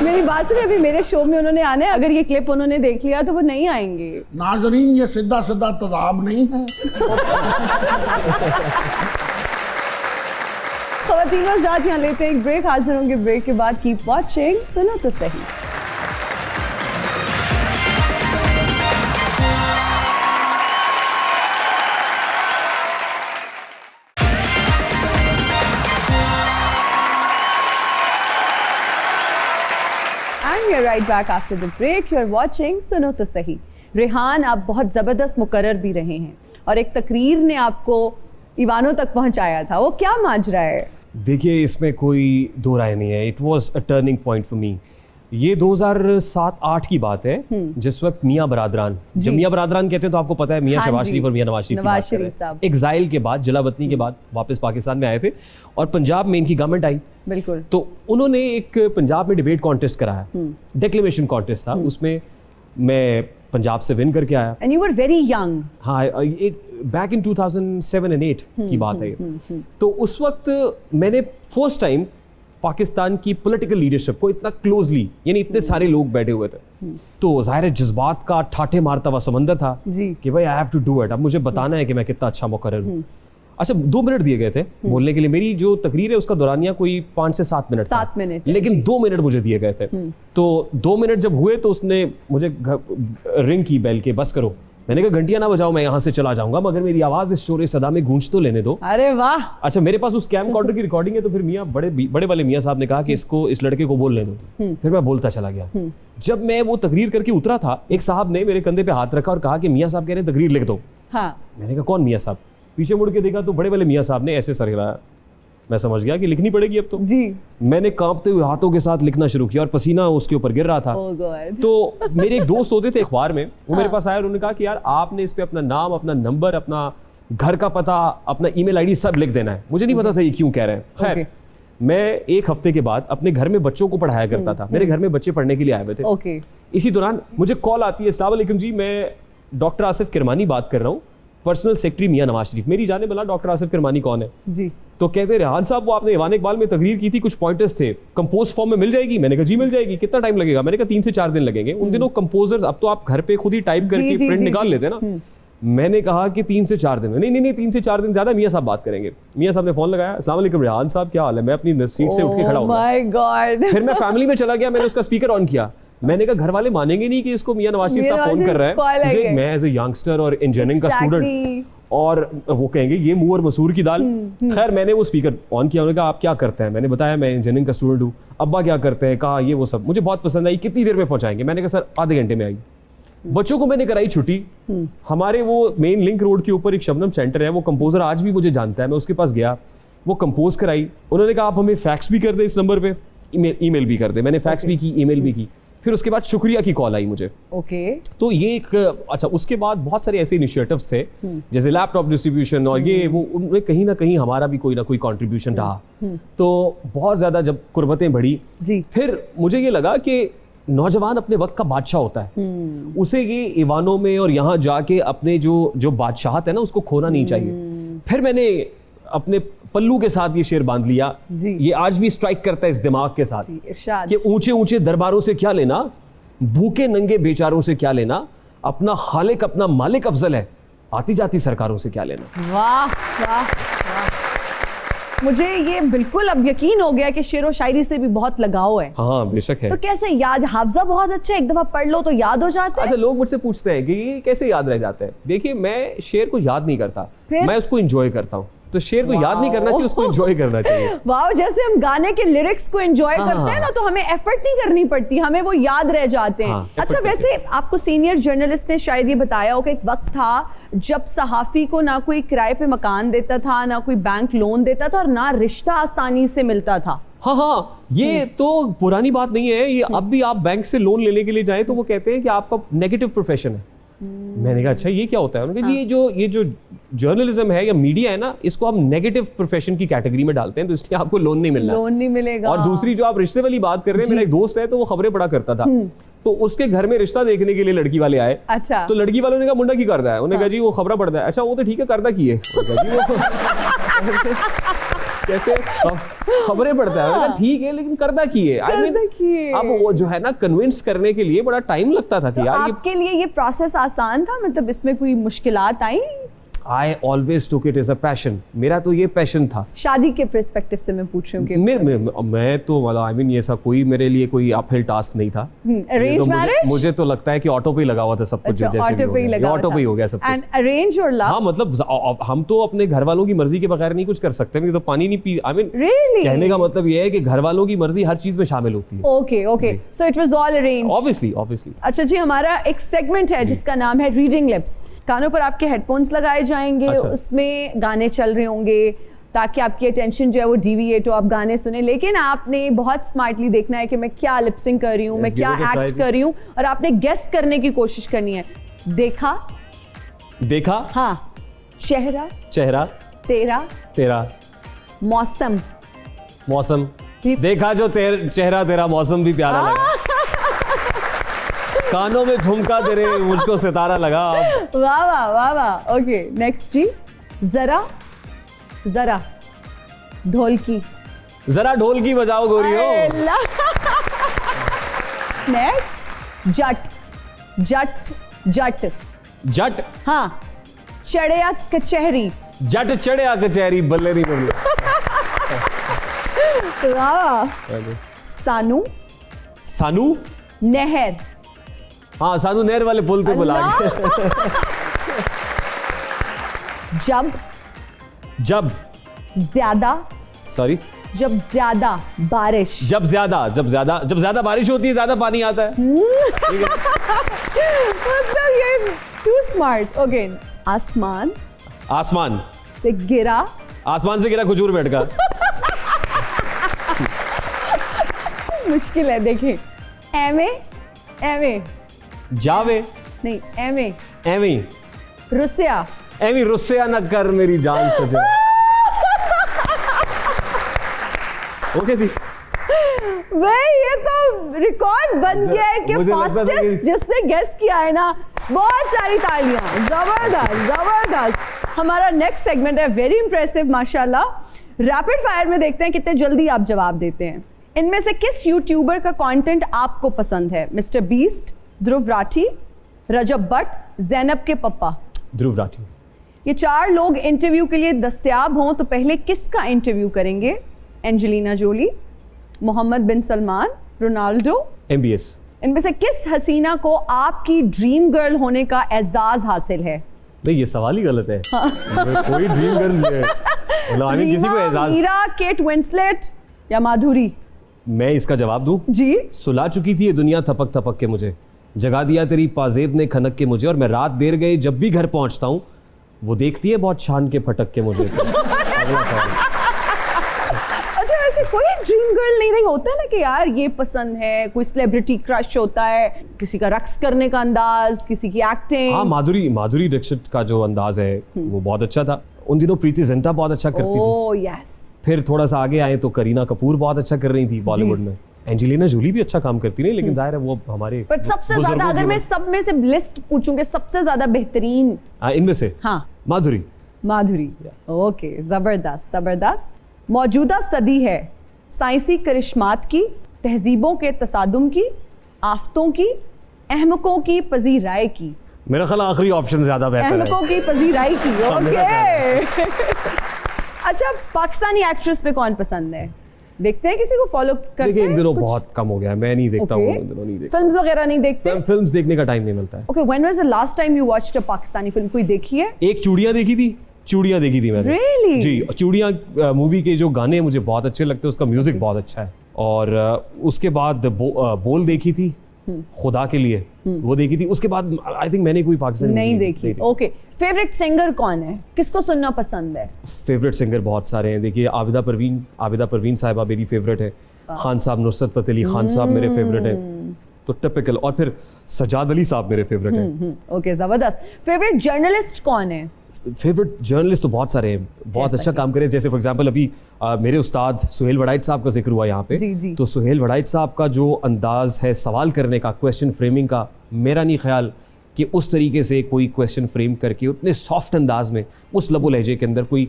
मेरी बात सुनिए, अभी मेरे शो में उन्होंने आना है, अगर ये क्लिप उन्होंने देख लिया तो वो नहीं आएंगे। नाज़रीन, ये सीधा सीधा तदाब नहीं है। ख़वातीन और हज़रात, यहाँ लेते हैं एक ब्रेक, हाजिर होंगे ब्रेक के बाद। कीप वॉचिंग, सुनो तो सही। And we're right back after the break. You're watching सुनो तो सही। रेहान, आप बहुत ज़बरदस्त मुकर्रर भी रहे हैं और एक तकरीर ने आपको ईवानों तक पहुंचाया था, वो क्या माजरा है? देखिए, इसमें कोई दो राय नहीं है। It was a turning point for me. ये 2007-8 की बात है, जिस वक्त मियाँ बरादरान, जब मियाँ बरादरान कहते हैं तो आपको पता है मियाँ हाँ शहबाज जी, शरीफ और मियाँ नवाज शरीफ की बात कर रहे शरीफ साहब। हैं। एग्जाइल के बाद, जलावतनी के बाद वापस पाकिस्तान में आए थे और पंजाब में इनकी गवर्नमेंट आई। बिल्कुल। तो उन्होंने एक पंजाब में डिबेट कॉन्टेस्ट कराया, डिक्लेमेशन कॉन्टेस्ट था, उसमें मैं पंजाब से विन करके आया। And you were very young. हाँ, बैक इन 2007 and 8 की बात है ये। तो उस वक्त मैंने फर्स्ट टाइम पाकिस्तान की पॉलिटिकल लीडरशिप को इतना क्लोजली, यानी इतने सारे लोग बैठे हुए थे, तो ज़ाहिर है जज्बात का ठाठे मारता हुआ समंदर था जी। कि भाई I have to do it, अब मुझे बताना है कि मैं कितना अच्छा मुकर्रर हूँ। अच्छा, 2 मिनट दिए गए थे बोलने के लिए। मेरी जो तकरीर है उसका दौरानिया कोई 5 से 7 मिनट था। 7 मिनट, लेकिन 2 मिनट मुझे दिए गए थे। तो 2 मिनट जब हुए तो उसने मुझे रिंग की बेल के, बस करो। मैंने कहा घंटियां ना बजाओ, मैं यहाँ से चला जाऊंगा, मगर मेरी आवाज़ इस शोर सदा में गूंज तो लेने दो। अरे वाह। अच्छा, मेरे पास उस कैम कॉर्डर की रिकॉर्डिंग है, तो फिर मियाँ बड़े वाले मियाँ साहब ने कहा कि इसको, इस लड़के को बोलने दो। फिर मैं बोलता चला गया। जब मैं वो तकरीर करके उतरा था, एक साहब ने मेरे कंधे पे हाथ रखा और कहा कि मियाँ साहब कह रहे हैं तकरीर लिख दो। हाँ। मैंने कहा कौन मियाँ साहब? पीछे मुड़ के देखा तो बड़े वाले मियाँ साहब ने ऐसे सर हिलाया। मैं समझ गया कि लिखनी पड़ेगी अब तो। जी। मैंने कांपते हुए हाथों के साथ लिखना शुरू किया और पसीना उसके ऊपर गिर रहा था। Oh God. तो मेरे एक दोस्त होते थे अखबार में, वो मेरे पास आए और उन्होंने कहा कि यार आपने इस पे अपना नाम, अपना नंबर, अपना घर का पता, अपना ईमेल आईडी सब लिख देना है। मुझे नहीं पता था ये क्यों कह रहे हैं। खैर, मैं एक हफ्ते के बाद अपने घर में बच्चों को पढ़ाया करता था। मेरे घर में बच्चे पढ़ने के लिए आए हुए थे। ओके। इसी दौरान मुझे कॉल आती है, अस्सलाम वालेकुम जी, मैं डॉक्टर आसिफ किरमानी बात कर रहा हूँ, पर्सनल सेक्रेटरी मियाँ नवाज शरीफ। मेरी जाने वाला डॉक्टर आसिफ किरमानी कौन है? जी। तो कहते रेहान साहब, वो आपने ईवान इकबाल में तकरीर की थी, कुछ पॉइंटर्स थे, कंपोज फॉर्म में मिल जाएगी? मैंने कहा जी मिल जाएगी। कितना टाइम लगेगा? मैंने कहा 3 से 4 दिन लगेंगे। उन दिनों कंपोजर्स, अब तो आप घर पे खुद ही टाइप करके जी, प्रिंट जी, निकाल जी। लेते हैं ना। मैंने कहा कि 3 से 4 दिन। नहीं 3 से 4 दिन ज्यादा, मियाँ साहब बात करेंगे। मियाँ साहब ने फोन लगाया, अस्सलाम वालेकुम रेहान साहब, क्या हाल है? मैं अपनी सीट से उठ के खड़ा हो गया। My God. फिर मैं फैमिली में चला गया, मैंने उसका स्पीकर ऑन किया। मैंने कहा घर वाले मानेंगे नहीं कि इसको मियाँ नवाज शरीफ साहब फोन कर रहा है, क्योंकि मैं एज ए यंगस्टर और इंजीनियरिंग का स्टूडेंट, और वो कहेंगे ये मुंह और मसूर की दाल। खैर, मैंने वो स्पीकर ऑन किया। उन्होंने कहा आप क्या करते हैं? मैंने बताया मैं इंजीनियरिंग का स्टूडेंट हूँ। अब्बा क्या करते हैं? कहा ये वो सब। मुझे बहुत पसंद आई। कितनी देर में पहुंचाएंगे? मैंने कहा सर आधे घंटे में आएगी। बच्चों को मैंने कराई छुट्टी। हमारे वो मेन लिंक रोड के ऊपर एक शबनम सेंटर है, वो कंपोजर आज भी मुझे जानता है। मैं उसके पास गया, वो कंपोज कराई। उन्होंने कहा आप हमें फैक्स भी कर दे इस नंबर पे, ईमेल भी कर दे। मैंने फैक्स भी की, ईमेल भी की। फिर उसके बाद शुक्रिया की कॉल आई मुझे। ओके। तो ये एक अच्छा, उसके बाद बहुत सारे ऐसे इनिशिएटिव्स थे जैसे लैपटॉप डिस्ट्रीब्यूशन और ये वो, उनमें कहीं ना कहीं हमारा भी कोई ना कोई कंट्रीब्यूशन रहा। तो बहुत ज्यादा जब कुर्बतें बढ़ी, जी। फिर मुझे ये लगा कि नौजवान अपने वक्त का बादशाह होता है, उसे ये ईवानों में और यहाँ जाके अपने जो बादशाहत है ना उसको खोना नहीं चाहिए। फिर मैंने अपने पल्लू के साथ ये शेर बांध लिया, ये आज भी स्ट्राइक करता है इस दिमाग के साथ कि ऊंचे ऊंचे दरबारों से क्या लेना, भूखे नंगे बेचारों से क्या लेना, अपना खालिक अपना मालिक अफजल है, आती जाती सरकारों से क्या लेना। वाह वाह वाह, मुझे ये बिल्कुल अब यकीन हो गया कि शेर व शायरी से भी बहुत लगाव है। हाँ बेशक है। तो कैसे याद, हाफजा बहुत अच्छा है, एक दफा पढ़ लो तो याद हो जाता है। अच्छा, लोग मुझसे पूछते हैं कि ये कैसे याद रह जाता है। देखिए, मैं शेर को याद नहीं करता, मैं उसको एंजॉय करता हूँ। तो शेर को याद नहीं करना चाहिए, उसको एंजॉय करना चाहिए। वाह, जैसे हम गाने के लिरिक्स को एंजॉय करते हैं ना, तो हमें एफर्ट नहीं करनी पड़ती, हमें वो याद रह जाते हैं। अच्छा, वैसे आपको सीनियर जर्नलिस्ट ने शायद ये बताया हो कि एक वक्त था जब सहाफी को ना कोई किराए पे मकान देता था, ना कोई बैंक लोन देता था और ना रिश्ता आसानी से मिलता था। हाँ, ये तो पुरानी बात नहीं है। ये अब भी आप बैंक से लोन लेने के लिए जाएं तो वो कहते हैं कि आपका नेगेटिव प्रोफेशन है। मैंने कहा अच्छा, ये क्या होता है? उन्होंने कहा जी, ये जो जर्नलिज्म है या मीडिया है ना, इसको हम नेगेटिव प्रोफेशन की कैटेगरी में डालते हैं, तो इसलिए आपको लोन नहीं मिलना, लोन नहीं मिलेगा। और दूसरी जो आप रिश्ते वाली बात कर रहे हैं, मेरा एक दोस्त है तो वो खबरें पढ़ा करता था, तो उसके घर में रिश्ता देखने के लिए लड़की वाले आए। अच्छा। तो लड़की वालों ने कहा मुंडा की करता है? उन्होंने कहा जी वो खबरें पढ़ता है। अच्छा, वो तो ठीक है, करता की है? कहते खबरें पढ़ता है। ठीक है, लेकिन करता की है? अब वो जो है ना, कन्विंस करने के लिए बड़ा टाइम लगता था कि यार आपके लिए ये प्रोसेस आसान था, मतलब इसमें कोई मुश्किलात आई? I always took it as a passion. मेरा तो ये पैशन था। शादी के पर्सपेक्टिव से मैं पूछ रही हूँ। मैं तो मतलब आई मीन ये सब कोई मेरे लिए कोई अपहिल टास्क नहीं था। Arrange marriage? मुझे तो लगता है कि ऑटो पे ही लगा हुआ था सब कुछ। अच्छा, जैसे ऑटो पे ही लगा हुआ था। ऑटो पे ही हो गया सब कुछ। एंड अरेंज और लव? हाँ, मतलब हम तो अपने घर वालों की मर्जी के बगैर नहीं कुछ कर सकते। तो पानी नहीं पी, आई मीन Really? कहने का मतलब ये है कि घर वालों की मर्जी हर चीज में शामिल होती है। Okay okay, so it was all arrange. Obviously. अच्छा जी, हमारा एक सेगमेंट है जिसका नाम है रीडिंग लिप्स। कानों पर आपके हेडफोन्स लगाए जाएंगे। अच्छा। उसमें गाने चल रहे होंगे ताकि आपकी अटेंशन जो है वो डिविएट हो, आप गाने सुने, लेकिन आपने बहुत स्मार्टली देखना है कि मैं क्या लिपसिंग कर रही हूँ, मैं क्या एक्ट कर रही हूँ, और आपने गेस करने की कोशिश करनी है। देखा, हाँ, चेहरा, तेरा, मौसम, देखा जो चेहरा तेरा, मौसम भी प्यारा लगा, कानों में झुमका तेरे, मुझको सितारा लगा। वाह वाह वाह वाह। ओके, नेक्स्ट जी। जरा ढोलकी, जरा ढोलकी बजाओ गोरियो। नेक्स्ट, जट, हाँ, चढ़िया कचहरी, जट चढ़िया कचहरी, बल्ले नहीं बल्ले। वाह। सानू, नहर, हाँ, सानू नहर वाले पुल पे बुला के। जब ज्यादा बारिश, जब ज्यादा बारिश होती है, ज्यादा पानी आता है। मतलब ये टू स्मार्ट। ओके, आसमान से गिरा खजूर बैठ का। मुश्किल है, देखें। एवे जावे नहीं, एवी रुस्या न कर मेरी जान सजा। ओके जी, भाई ये तो रिकॉर्ड बन गया है कि फास्टेस्ट जिसने गेस किया है ना, बहुत सारी तालियां। जबरदस्त। हमारा नेक्स्ट सेगमेंट है वेरी इंप्रेसिव माशाल्लाह। रैपिड फायर में देखते हैं कितने जल्दी आप जवाब देते हैं। इनमें से किस यूट्यूबर का कंटेंट आपको पसंद है? मिस्टर बीस्ट, ध्रुव राठी, रजब भट्ट, ज़ैनब के पप्पा। ध्रुव राठी। ये 4 लोग इंटरव्यू के लिए दस्तयाब हों तो पहले किसका इंटरव्यू करेंगे? एंजेलिना जोली, मोहम्मद बिन सलमान, रोनाल्डो, MBS। इनमें से किस हसीना को आपकी ड्रीम गर्ल होने का एजाज हासिल है? नहीं, ये सवाल ही गलत है। कोई ड्रीम गर्ल नहीं है, मतलब किसी को एजाज। मीरा, केट विंसलेट या माधुरी? मैं इसका जवाब दूं? जी। सुला चुकी थी ये दुनिया थपक थपक के मुझे, जगा दिया तेरी पाजेब ने खनक के मुझे, और मैं रात देर गए जब भी घर पहुंचता हूं वो देखती है बहुत शान के फटक के मुझे। अगला सवाल। अच्छा, ऐसे कोई ड्रीम गर्ल नहीं रही? होता है ना कि यार ये पसंद है, कोई सेलिब्रिटी क्रश होता है, किसी का रक्स करने का अंदाज, किसी की एक्टिंग। हाँ, माधुरी दीक्षित का जो अंदाज है वो बहुत अच्छा था। उन दिनों प्रीति जिंटा बहुत अच्छा करती थी। Oh yes. फिर थोड़ा सा आगे आए तो करीना कपूर बहुत अच्छा कर रही थी बॉलीवुड में। एंजेलिना जूली भी अच्छा काम करती नहीं, लेकिन जाहिर है वो हमारे बट सबसे ज्यादा अगर मैं सब में से लिस्ट पूछूंगी सबसे ज्यादा बेहतरीन इनमें से हाँ माधुरी। ओके, जबरदस्त जबरदस्त। मौजूदा सदी है साइंसी करिश्मात की, तहजीबों के तसादुम की, आफतों की, अहमकों की पजीराय की। मेरा ख्याल आखिरी ऑप्शन ज्यादा बेहतर है। अहमकों की पजीराई की। ओके। अच्छा, पाकिस्तानी एक्ट्रेस पे कौन पसंद है? देखते हैं, किसी को फॉलो करते देखिए हैं? इन दिनों कुछ? बहुत कम हो गया है, मैं नहीं देखता हूँ Okay. इन दिनों नहीं देखता। फिल्म्स वगैरह नहीं देखते? फिल्म्स देखने का टाइम नहीं मिलता है। Okay, when was the last time you watched a Pakistani film? कोई देखी है? एक चूड़ियाँ देखी थी मैंने। Really? जी, चूड़ियाँ मूवी के जो गाने मुझे बहुत अच्छे लगते हैं, उसका म्यूजिक बहुत अच्छा है। और उसके बाद बोल देखी थी, खुदा के लिए वो देखी थी। उसके बाद आई थिंक मैंने कोई पाकिस्तानी नहीं movie देखी। ओके, फेवरेट सिंगर कौन है? किसको सुनना पसंद है? फेवरेट सिंगर बहुत सारे हैं। देखिए आबिदा परवीन साहिबा मेरी फेवरेट है। खान साहब, नुसरत फतेह अली खान साहब मेरे फेवरेट हैं। तो टिपिकल। और फिर सजाद अली साहब मेरे फेवरेट हैं। ओके, जबरदस्त। फेवरेट जर्नलिस्ट कौन है? फेवरेट जर्नलिस्ट तो बहुत सारे हैं, बहुत अच्छा काम करे। जैसे फॉर एग्जांपल अभी मेरे उस्ताद सुहेल वड़ाइच साहब का जिक्र हुआ यहाँ पे। जी। तो सुहेल वड़ाइच साहब का जो अंदाज है सवाल करने का, क्वेश्चन फ्रेमिंग का, मेरा नहीं ख्याल कि उस तरीके से कोई क्वेश्चन फ्रेम करके उतने सॉफ्ट अंदाज में उस लबो लहजे के अंदर कोई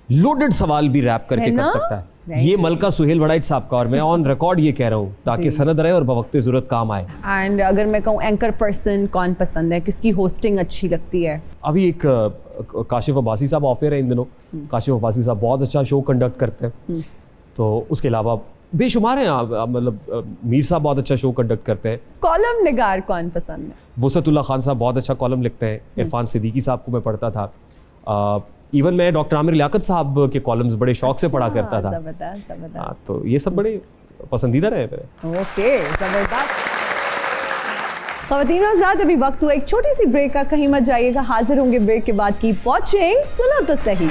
लोडेड सवाल भी रैप करके कर सकता है। ये मलका सुहेल वड़ाइच साहब का, और मैं ऑन रिकॉर्ड ये कह रहा हूँ ताकि सनद रहे और बवक्ते ज़रूरत काम आए। एंड अगर मैं कहूँ एंकर पर्सन कौन पसंद है? किसकी होस्टिंग अच्छी लगती है? अभी एक काशिफ अब्बासी साहब ऑफियर है इन दिनों। काशिफ अब्बासी साहब बहुत अच्छा शो कंडक्ट करते हैं। तो उसके अलावा बेशुमार हैं, मतलब मीर साहब बहुत अच्छा शो कंडक्ट करते हैं। कॉलम निगार कौन पसंद है? वसतुल्लाह खान साहब बहुत अच्छा कॉलम लिखते हैं। इरफान सिद्दीकी साहब को मैं पढ़ता था। इवन मैं डॉक्टर आमिर लियाकत साहब के कॉलम्स बड़े शौक से पढ़ा करता था। जबरदस्त। तो ये सब बड़े पसंदीदा रहे मेरे। ओके, जबरदस्त। ख़वातीन और हज़रात, अभी वक्त हुआ एक छोटी सी ब्रेक का, कहीं मत जाइएगा। हाजिर होंगे ब्रेक के बाद। कीप वॉचिंग, सुनो तो सही।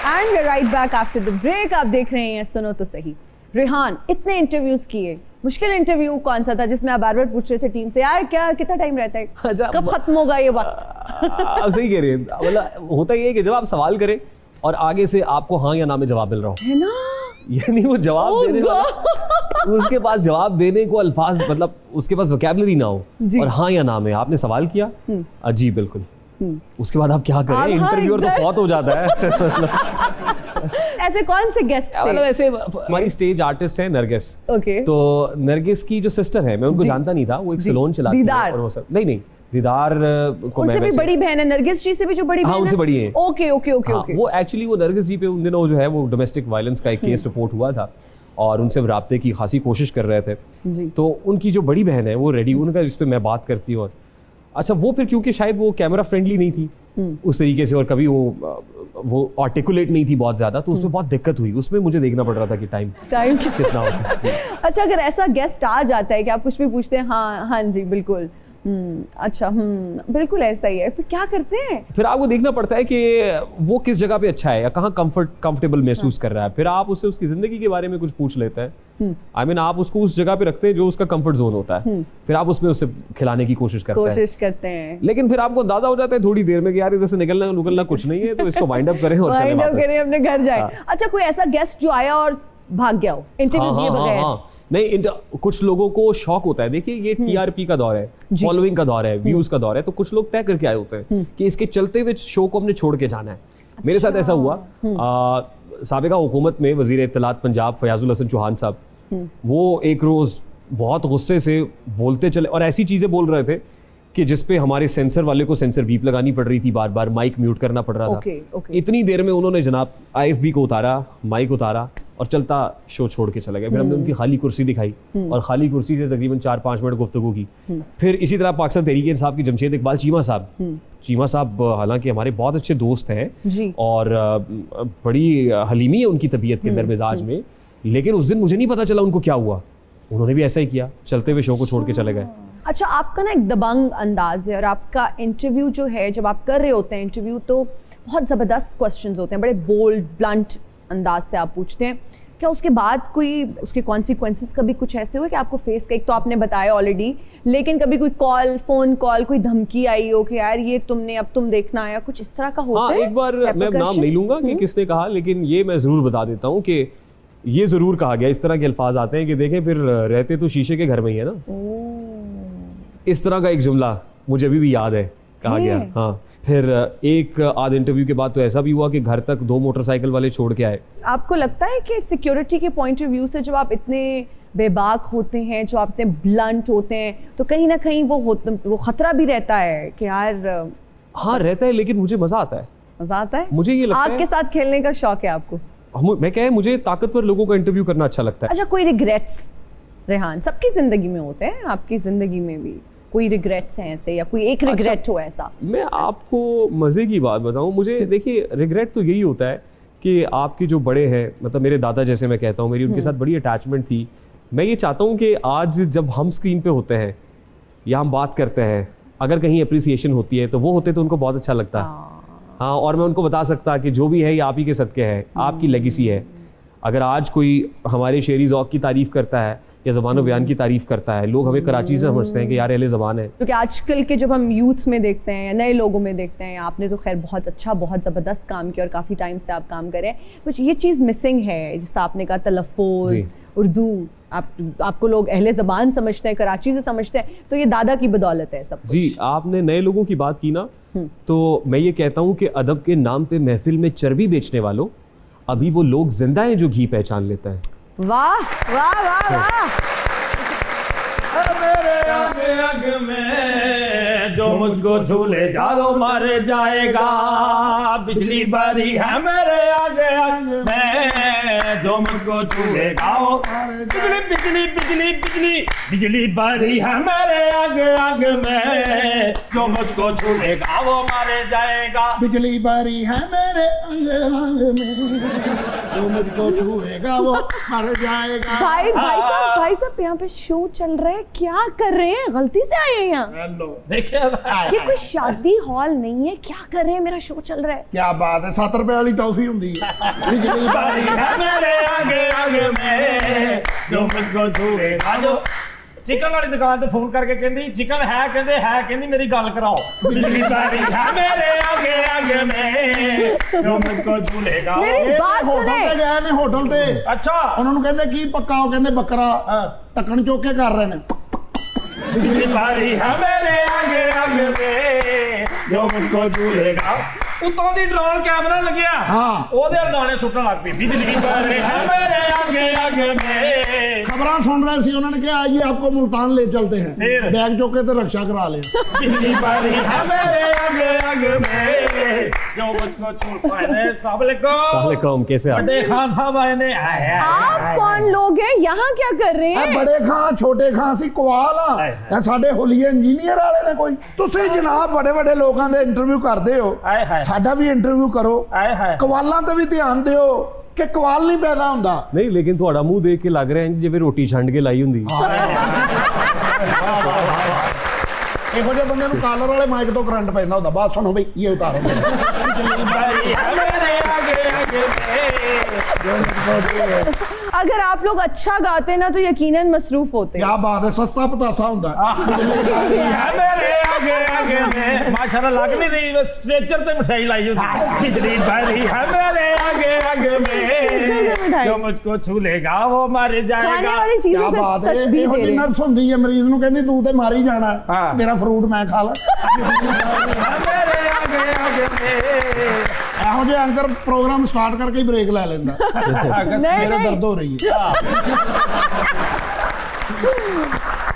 And right back after the break. आप देख रहे हैं सुनो तो सही। रेहान, इतने इंटरव्यूज किए, मुश्किल इंटरव्यू कौन सा था जिसमें आप बार बार पूछ रहे थे टीम से, यार क्या कितना टाइम रहता है, अच्छा, कब खत्म होगा ये वक्त? आप सही कह रहे हैं। मतलब होता ये है कि जब आप सवाल करें और आगे से आपको हाँ या ना में जवाब मिल रहा हो, है ना? यानी वो जवाब देने वाला, उसके पास जवाब देने को अल्फाज, मतलब उसके पास वोकैबुलरी ना हो, और हाँ या ना में आपने सवाल किया, जी बिल्कुल, उसके बाद आप क्या करें? इंटरव्यूअर तो फौत हो जाता है। ऐसे कौन से गेस्ट थे? मतलब ऐसे हमारी स्टेज आर्टिस्ट है नरगिस। ओके। तो नरगिस की जो सिस्टर है, मैं उनको जानता नहीं था, वो एक सैलून चलाती है। दीदार। और वो सब नहीं दीदार को मैं उनसे भी वैसे, बड़ी बहन है, नरगिस जी से भी जो बड़ी बहन है? हाँ उनसे बड़ी है। ओके ओके ओके हाँ, ओके। वो एक्चुअली वो नरगिस जी पे उन दिनों जो है वो डोमेस्टिक वायलेंस का एक केस रिपोर्ट हुआ था, और उनसे राब्ते की खासी कोशिश कर रहे थे। जी। तो उनकी जो बड़ी बहन है वो रेडी, उनका जिस पे मैं बात करती हूँ। अच्छा, वो फिर क्योंकि शायद वो कैमरा फ्रेंडली नहीं थी उस तरीके से, और कभी वो आर्टिकुलेट नहीं थी बहुत ज्यादा, तो उसमें बहुत दिक्कत हुई। उसमें मुझे देखना पड़ रहा था कि टाइम कितना होता है। अच्छा, अगर ऐसा गेस्ट आ जाता है कि आप कुछ भी पूछते हैं, हाँ हाँ जी बिल्कुल, अच्छा बिल्कुल ऐसा ही है, फिर क्या करते हैं? फिर आपको देखना पड़ता है कि वो किस जगह पे अच्छा है या कहाँ कंफर्टेबल महसूस कर रहा है। फिर आप उससे उसकी जिंदगी के बारे में कुछ पूछ लेते हैं। आई मीन आप उसको उस जगह पे रखते हैं जो उसका कंफर्ट जोन होता है, फिर आप उसमें उसे खिलाने की कोशिश करते हैं। लेकिन फिर आपको अंदाजा हो जाता है थोड़ी देर में कि यार इधर से निकलना कुछ नहीं है, तो इसको वाइंड अप करें और चलें वापस। अपने घर जाए। अच्छा, कोई ऐसा गेस्ट जो आया और भाग गया हो इंटरव्यू दिए बगैर? नहीं, कुछ लोगों को शौक होता है। देखिए ये टीआरपी का दौर है, फॉलोइंग का दौर है, व्यूज का दौर है, तो कुछ लोग तय करके आए होते हैं कि इसके चलते हुए शो को हमने छोड़ के जाना है। मेरे साथ ऐसा हुआ। साबिका हुकूमत में वजीर इत्तलात पंजाब फयाजुल हसन चौहान साहब, वो एक रोज बहुत गुस्से से बोलते चले और ऐसी चीजें बोल रहे थे कि जिसपे हमारे सेंसर वाले को सेंसर बीप लगानी पड़ रही थी, बार बार माइक म्यूट करना पड़ रहा था। इतनी देर में उन्होंने जनाब IFB को उतारा, माइक उतारा और चलता शो छोड़ के चला गया। फिर हमने उनकी खाली कुर्सी दिखाई और खाली कुर्सी से तकरीबन 4-5 मिनट गुफ्तगू की। फिर इसी तरह पाकिस्तान तहरीक इंसाफ की जमशेद इकबाल चीमा साहब हालांकि हमारे बहुत अच्छे दोस्त हैं और बड़ी हलीमी है उनकी तबीयत के अंदर, मिजाज में, लेकिन उस दिन मुझे नहीं पता चला उनको क्या हुआ, उन्होंने भी ऐसा ही किया, चलते हुए शो को छोड़ के चले गए। अच्छा, आपका ना एक दबंग अंदाज है और आपका इंटरव्यू जो है, जब आप कर रहे होते हैं इंटरव्यू तो बहुत ज़बरदस्त क्वेश्चंस होते हैं, बड़े बोल्ड ब्लंट अंदाज से आप पूछते हैं। क्या उसके बाद कोई उसके कॉन्सिक्वेंसेस कभी कुछ ऐसे हुए कि आपको फेस का, एक तो आपने बताया ऑलरेडी, लेकिन कभी कोई कॉल, फोन कॉल, कोई धमकी आई हो कि यार ये तुमने, अब तुम देखना, या कुछ इस तरह का होता हाँ, है? एक बार मैं नाम नहीं लूंगा कि किसने कहा, लेकिन ये मैं जरूर बता देता हूँ कि ये जरूर कहा गया, इस तरह के अल्फाज आते हैं कि देखें फिर रहते तो शीशे के घर में ही है ना, इस तरह का एक जुमला मुझे अभी भी याद है, कहा गया। हाँ, फिर एक आध इंटरव्यू के बाद तो ऐसा भी हुआ कि घर तक 2 मोटरसाइकिल वाले छोड़ के आए। आपको लगता है कि सिक्योरिटी के पॉइंट ऑफ व्यू से जब आप इतने बेबाक होते हैं, जो आप इतने ब्लंट होते हैं, तो कहीं ना कहीं वो खतरा भी रहता है कि यार? हाँ रहता है, लेकिन मुझे मजा आता है। मजा आता है? मुझे ये लगता है आपके साथ खेलने का शौक है आपको? मैं कहे मुझे ताकतवर लोगों का इंटरव्यू करना अच्छा लगता है। अच्छा, कोई रिग्रेट्स रेहान सबकी जिंदगी में होते हैं, आपकी जिंदगी में भी कोई रिग्रेट्स हैं ऐसे, या कोई एक रिग्रेट हो ऐसा? मैं आपको मजे की बात बताऊं, मुझे देखिए रिग्रेट तो यही होता है कि आपके जो बड़े हैं, मतलब मेरे दादा जैसे मैं कहता हूं, मेरी उनके साथ बड़ी अटैचमेंट थी। मैं ये चाहता हूं कि आज जब हम स्क्रीन पे होते हैं या हम बात करते हैं, अगर कहीं अप्रिसिएशन होती है तो वो होते तो उनको बहुत अच्छा लगता है। हाँ, और मैं उनको बता सकता कि जो भी है ये आप ही के सदके है, आपकी लेगेसी है। अगर आज कोई हमारे शेरी ज़ौक़ की तारीफ़ करता है या ज़बान बयान की तारीफ़ करता है, लोग हमें कराची से समझते हैं कि यार अहले ज़बान है। क्योंकि आजकल के जब हम यूथ में देखते हैं या नए लोगों में देखते हैं, आपने तो खैर बहुत अच्छा, बहुत ज़बरदस्त काम किया और काफ़ी टाइम से आप काम कर रहे हैं, कुछ ये चीज़ मिसिंग है, जिससे आपने कहा तलफ़्फ़ुज़, उर्दू, आपको लोग अहले ज़बान समझते हैं, कराची से समझते हैं, तो ये दादा की बदौलत है सब कुछ। जी, आपने नए लोगों की बात की ना, तो मैं ये कहता हूँ कि अदब के नाम पे महफिल में चर्बी बेचने वालों, अभी वो लोग जिंदा हैं जो घी पहचान लेता है। वाह वाह वाह वाह। मेरे आगे आगे में जो मुझको झूले जादो मार जाएगा, बिजली बरी है मेरे आगे आगे में जो मुझको झूलेगा, बिजली बिजली बिजली बिजली बिजली बरी है मेरे आगे आगे में जो मुझको झूलेगा वो मारे जाएगा। बिजली बारी है मेरे आगे आगे में जो मुझको छुएगा वो मर जाएगा। भाई साहब यहाँ पे शो चल रहा है, क्या कर रहे हैं? गलती से आए हैं यहाँ? हेलो, देखिए ये कोई शादी हॉल नहीं है, क्या कर रहे हैं? मेरा शो चल रहा है। क्या बात है, 7 रुपए वाली टॉफी होंगी है। बिजली बारी है मेरे आगे आगे में जो मुझको झूलेगा, जो चिकन वाली दुकान पे फोन करके कहती चिकन है, कहती मेरी गल कराओ। बिजली बारी है मेरे आगे आगे में जो मुझको झूलेगा। मेरी बात होटल सुने। ते गए ने, होटल ते अच्छा, ਉਹਨਾਂ ਨੂੰ ਕਹਿੰਦੇ ਕੀ ਪੱਕਾ, ਉਹ ਕਹਿੰਦੇ ਬੱਕਰਾ ਟੱਕਣ ਚੁੱਕ ਕੇ ਕਰ ਰਹੇ ਨੇ। बिजली बारी है मेरे आगे आगे में जो मुझको झूलेगा। उतों दी ड्रोन कैमरा लगिया, ओदे दाने सुटन लग पई। बिजली बारी है मेरे आगे आगे में खबरां सुन रहे सी, उन्होंने कहा आइए आपको मुल्तान ले चलते हैं, फिर? बैग चुके तो रक्षा करा ले। बिजली बारी है मेरे आगे आगे में जो मुझको छूट पाए। अस्सलाम वालेकुम, कैसे आप? बड़े खान साहब आए ने। आप कौन लोग हैं? यहाँ क्या कर रहे हैं? बड़े खां छोटे खां सी कवाल आ साडे होलीए इंजीनियर वाले ने कोई। तुसी जनाब बड़े बड़े लोगों दे इंटरव्यू करदे हो, साडा भी इंटरव्यू करो, कवालां ते भी ध्यान दियो कि कवाल नहीं पैदा हुंदा। नहीं, लेकिन थोड़ा मुंह देख के लग रहा है जिवें रोटी छंड के लाई हुंदी। ਇਹੋ ਜਿਹੇ ਬੰਦੇ ਨੂੰ ਕਾਲਰ ਵਾਲੇ ਮਾਈਕ ਤੋਂ ਕਰੰਟ ਪੈਂਦਾ ਹੁੰਦਾ। ਬਾਤ ਸੁਣੋ ਬਈ, ਇਹ ਉਤਾਰੋ। अगर आप लोग अच्छा गाते ना तो यकीनन मसरूफ होते। क्या बात है, सस्ता पतासा ਹੁੰਦਾ मेरे आगे आगे में माशाल्लाह लग नहीं रही, स्ट्रेचर पे मिठाई लाई होती। बिजली बारी है मेरे आगे आगे में जो मुझको छूलेगा वो मर खाने जाएगा। वाली चीजों क्या पे बात है, तशबीह ਇਹੋ दे ਜਿਹੀ रहे हैं। ਨਰਸ ਹੁੰਦੀ ਹੈ ਮਰੀਜ਼ ਨੂੰ, ਕਹਿੰਦੀ ਤੂੰ ਤੇ ਮਾਰ ਹੀ ਜਾਣਾ, ਤੇਰਾ ਫਰੂਟ ਮੈਂ ਖਾ ਲਾਂ। मेरे आगे आगे में ਇਹੋ ਜਿਹੇ ਐਂਕਰ ਪ੍ਰੋਗਰਾਮ ਸਟਾਰਟ ਕਰਕੇ ਹੀ ਬ੍ਰੇਕ ਲੈ ਲੈਂਦਾ। नहीं, ਮੇਰੇ नहीं। ਦਰਦ ਹੋ ਰਹੀ ਹੈ।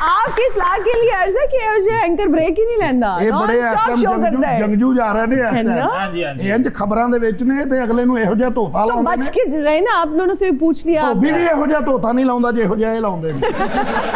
आपकी सलाह के लिए अर्ज है कि मुझे एंकर ब्रेक ही नहीं लेंदा ਇਹ ਬੜੇ ਇਸ शो ਟਾਈਮ करता है ਜੰਗਜੂ ਜਾ ਰਹੇ ਨੇ ਇਸ है ना? ਟਾਈਮ ਹਾਂਜੀ ਹਾਂਜੀ ਇਹ ਇੰਜ ਖਬਰਾਂ ਦੇ ਵਿੱਚ ਨੇ ਤੇ ਅਗਲੇ ਨੂੰ ਇਹੋ ਜਿਹਾ ਧੋਤਾ तो ਲਾਉਂਦੇ बच ਨੇ के रहे ना आप लोगों से भी पूछ लिया ਧੋਬੀ ਵੀ ਇਹੋ ਜਿਹਾ ਧੋਤਾ ਨਹੀਂ ਲਾਉਂਦਾ ਜਿਹੋ ਜਿਹਾ ਇਹ ਲਾਉਂਦੇ ਨੇ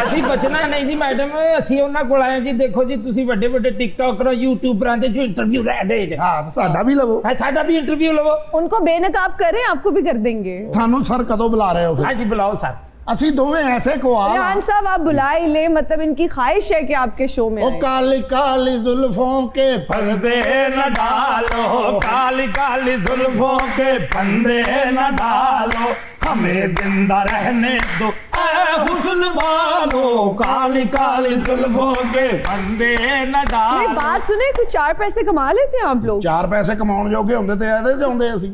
ਅਸੀਂ ਬਚਣਾ ਨਹੀਂ ਜੀ ਮੈਡਮ ਅਸੀਂ ਉਹਨਾਂ ਕੋਲ ਆਏ ਜੀ ਦੇਖੋ ਜੀ ਤੁਸੀਂ ਵੱਡੇ ਵੱਡੇ ਟਿਕਟੋਕਰਾਂ ਯੂਟਿਊਬਰਾਂ ਦੇ ਜੋ ਇੰਟਰਵਿਊ ਲੈ ਰਹੇ ਜੀ ਹਾਂ ਸਾਡਾ ਵੀ ਲਵੋ ਸਾਡਾ ਵੀ ਇੰਟਰਵਿਊ ਲਵੋ उनको बेनकाब करें आपको भी कर देंगे ਸਾਨੂੰ ਸਰ ਕਦੋਂ ਬੁਲਾ ਰਹੇ ਹੋ ਫਿਰ ਹਾਂਜੀ ਬੁਲਾਓ ਸਰ ਅਸੀਂ ਦੋਵੇਂ ਐਸੇ ਕੁਆਲ रेहान साहब आप बुला ही ले मतलब इनकी ख्वाहिश है कि आपके शो में ओ आएं। काली काली जुल्फों के फंदे न डालो काली काली जुल्फों के फंदे न डालो हमें जिंदा रहने दो ऐ हुस्न वालो काली काली जुल्फों के फंदे न मेरी डालो बात सुने कुछ 4 पैसे कमा लेते हैं आप लोग ਚਾਰ ਪੈਸੇ ਕਮਾਉਣ ਜੋਗੇ ਹੁੰਦੇ ਤੇ ਇਹਦੇ ਚਾਹੁੰਦੇ ਅਸੀਂ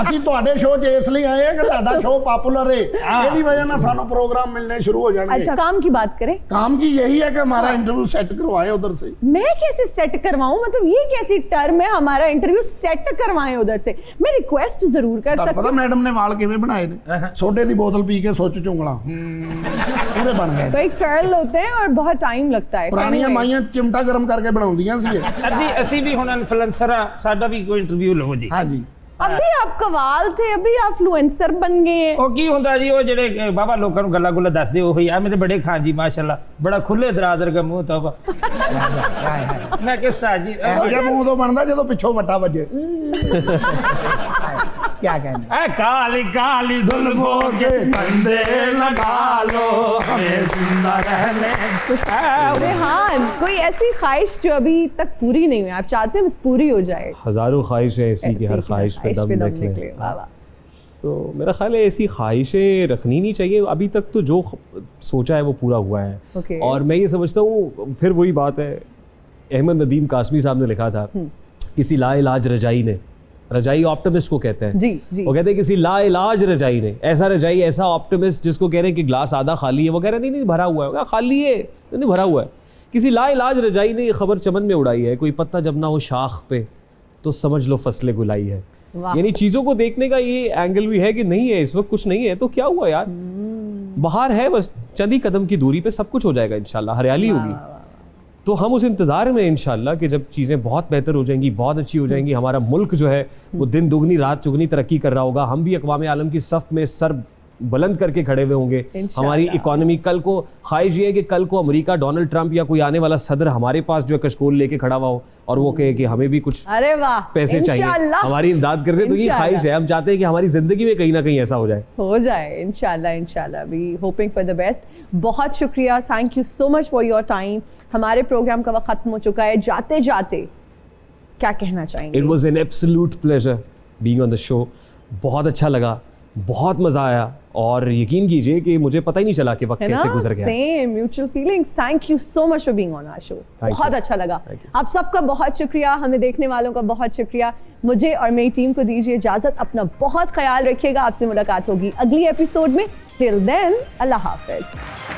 ਅਸੀਂ ਤੁਹਾਡੇ ਸ਼ੋਅ 'ਚ ਇਸ ਲਈ ਆਏ ਹਾਂ ਕਿ ਤੁਹਾਡਾ ਸ਼ੋਅ ਪਪੂਲਰ ਹੈ ਇਹਦੀ ਵਜ੍ਹਾ ਨਾਲ ਸਾਨੂੰ प्रोग्राम मिलने शुरू हो जाएंगे अच्छा काम की बात करें काम की यही है कि हमारा इंटरव्यू सेट करवाए उधर से मैं कैसे सेट करवाऊं मतलब ये कैसी टर्म है हमारा इंटरव्यू सेट करवाएं उधर से मैं रिक्वेस्ट जरूर कर ਤੁਹਾਨੂੰ सकती ਪਤਾ ਮੈਡਮ ਨੇ ਵਾਲ ਕਿਵੇਂ ਬਣਾਏ ਨੇ ਸੋਡੇ ਦੀ ਬੋਤਲ ਪੀ ਕੇ ਸੁੱਚ ਚੁੰਗਲਾ ਪੂਰੇ ਬਣ ਗਏ भाई कर्ल होते हैं और बहुत टाइम लगता है ਪੁਰਾਣੀਆਂ Anyway, ਮਾਈਆਂ ਚਿਮਟਾ ਗਰਮ ਕਰਕੇ ਬਣਾਉਂਦੀਆਂ ਸੀ ਇਹ। जी ਅਸੀਂ ਵੀ ਹੁਣ ਇਨਫਲੂਐਂਸਰ ਆ ਸਾਡਾ ਵੀ ਕੋਈ ਇੰਟਰਵਿਊ ਲਵੋ ਜੀ ਹਾਂਜੀ अभी आप कवाल थे अभी आप फ्लुएंसर बन गए हैं ਉਹ ਕੀ ਹੁੰਦਾ ਜੀ ਉਹ ਜਿਹੜੇ ਬਾਬਾ ਲੋਕਾਂ ਨੂੰ ਗੱਲਾਂ ਗੁੱਲਾਂ ਦੱਸਦੇ ਉਹ ਹੀ ਆ ਮੇਰੇ ਬੜੇ ਖਾਨ ਜੀ ਮਾਸ਼ਾਅੱਲਾ ਬੜਾ ਖੁੱਲੇ ਦਰਾਜ਼ ਵਰਗਾ ਮੂੰਹ ਤੋਬਾ ਮੈਂ ਕਿਹਾ ਉਸਤਾਦ ਜੀ ਇਹੋ ਜਿਹਾ ਮੂੰਹ ਤੋਂ ਬਣਦਾ ਜਦੋਂ ਪਿੱਛੋਂ ਵੱਟਾ ਵੱਜੇ ਕੀ ਕਹਿੰਦੇ ਐ ਕਾਲੀ ਕਾਲੀ ਜ਼ੁਲਫੋਂ ਕੇ ਫੰਦੇ ਲਗਾ लो हमें जिंदा रहने रेहान कोई ऐसी ख्वाहिश जो अभी तक पूरी नहीं हुई आप चाहते हैं बस पूरी हो जाए हजारों ख्वाहिशें ऐसी कि हर ख्वाहिश पे दम निकले वाह वाह तो मेरा ख्याल है ऐसी ख्वाहिशें रखनी नहीं चाहिए अभी तक तो जो सोचा है वो पूरा हुआ है Okay. और मैं ये समझता हूँ फिर वही बात है अहमद नदीम कासमी साहब ने लिखा था किसी लाइलाज रजाई ने रजाई ऑप्टिमिस्ट को कहते हैं जी जी वो कहते हैं किसी लाइलाज रजाई ने ऐसा रजाई ऐसा ऑप्टिमिस्ट जिसको कह रहे हैं कि ग्लास आधा खाली है वो कह रहे हैं नहीं भरा हुआ है खाली है नहीं भरा हुआ है किसी लाइलाज रजाई ने ये खबर चमन में उड़ाई है कोई पत्ता जब ना हो शाख पे तो समझ लो फसलें गुलाई है वाह। यानी चीज़ों को देखने का ये एंगल भी है कि नहीं है इस वक्त कुछ नहीं है तो क्या हुआ यार बाहर है बस चंद ही कदम की दूरी पे सब कुछ हो जाएगा इंशाल्लाह हरियाली होगी तो हम उस इंतज़ार में इंशाल्लाह कि जब चीज़ें बहुत बेहतर हो जाएंगी बहुत अच्छी हो जाएंगी हमारा मुल्क जो है वो दिन दुगनी रात चुगनी तरक्की कर रहा होगा हम भी अक़वाम आलम की सफ़ में सर बुलंद करके खड़े हुए होंगे इंशाल्लाह। हमारी इकोनॉमी कल को ख्वाहिश ये है कि कल को अमेरिका डोनाल्ड ट्रंप या कोई आने वाला सदर हमारे पास जो है कशकोल लेके खड़ा हुआ हो और वो कहे कि हमें भी कुछ अरे वाह पैसे चाहिए इंशाल्लाह हमारी इमदाद करते तो ये इंशाल्लाह। ख्वाहिश है हम चाहते हैं कि हमारी ज़िंदगी में कहीं ना कहीं ऐसा हो जाए हो जाए इंशाल्लाह इंशाल्लाह we hoping for the best बहुत शुक्रिया thank you so much for your time हमारे प्रोग्राम का वक्त खत्म हो चुका है जाते जाते क्या कहना चाहेंगे it was an absolute pleasure being on the show बहुत अच्छा लगा बहुत मज़ा आया और यकीन कीजिए कि मुझे पता ही नहीं चला कि वक्त कैसे गुजर गया same mutual feelings thank you so much for being on our show you. बहुत अच्छा लगा Thank you. आप सबका बहुत शुक्रिया हमें देखने वालों का बहुत शुक्रिया मुझे और मेरी टीम को दीजिए इजाजत अपना बहुत ख्याल रखिएगा आपसे मुलाकात होगी अगली एपिसोड में टिल देन अल्लाह हाफिज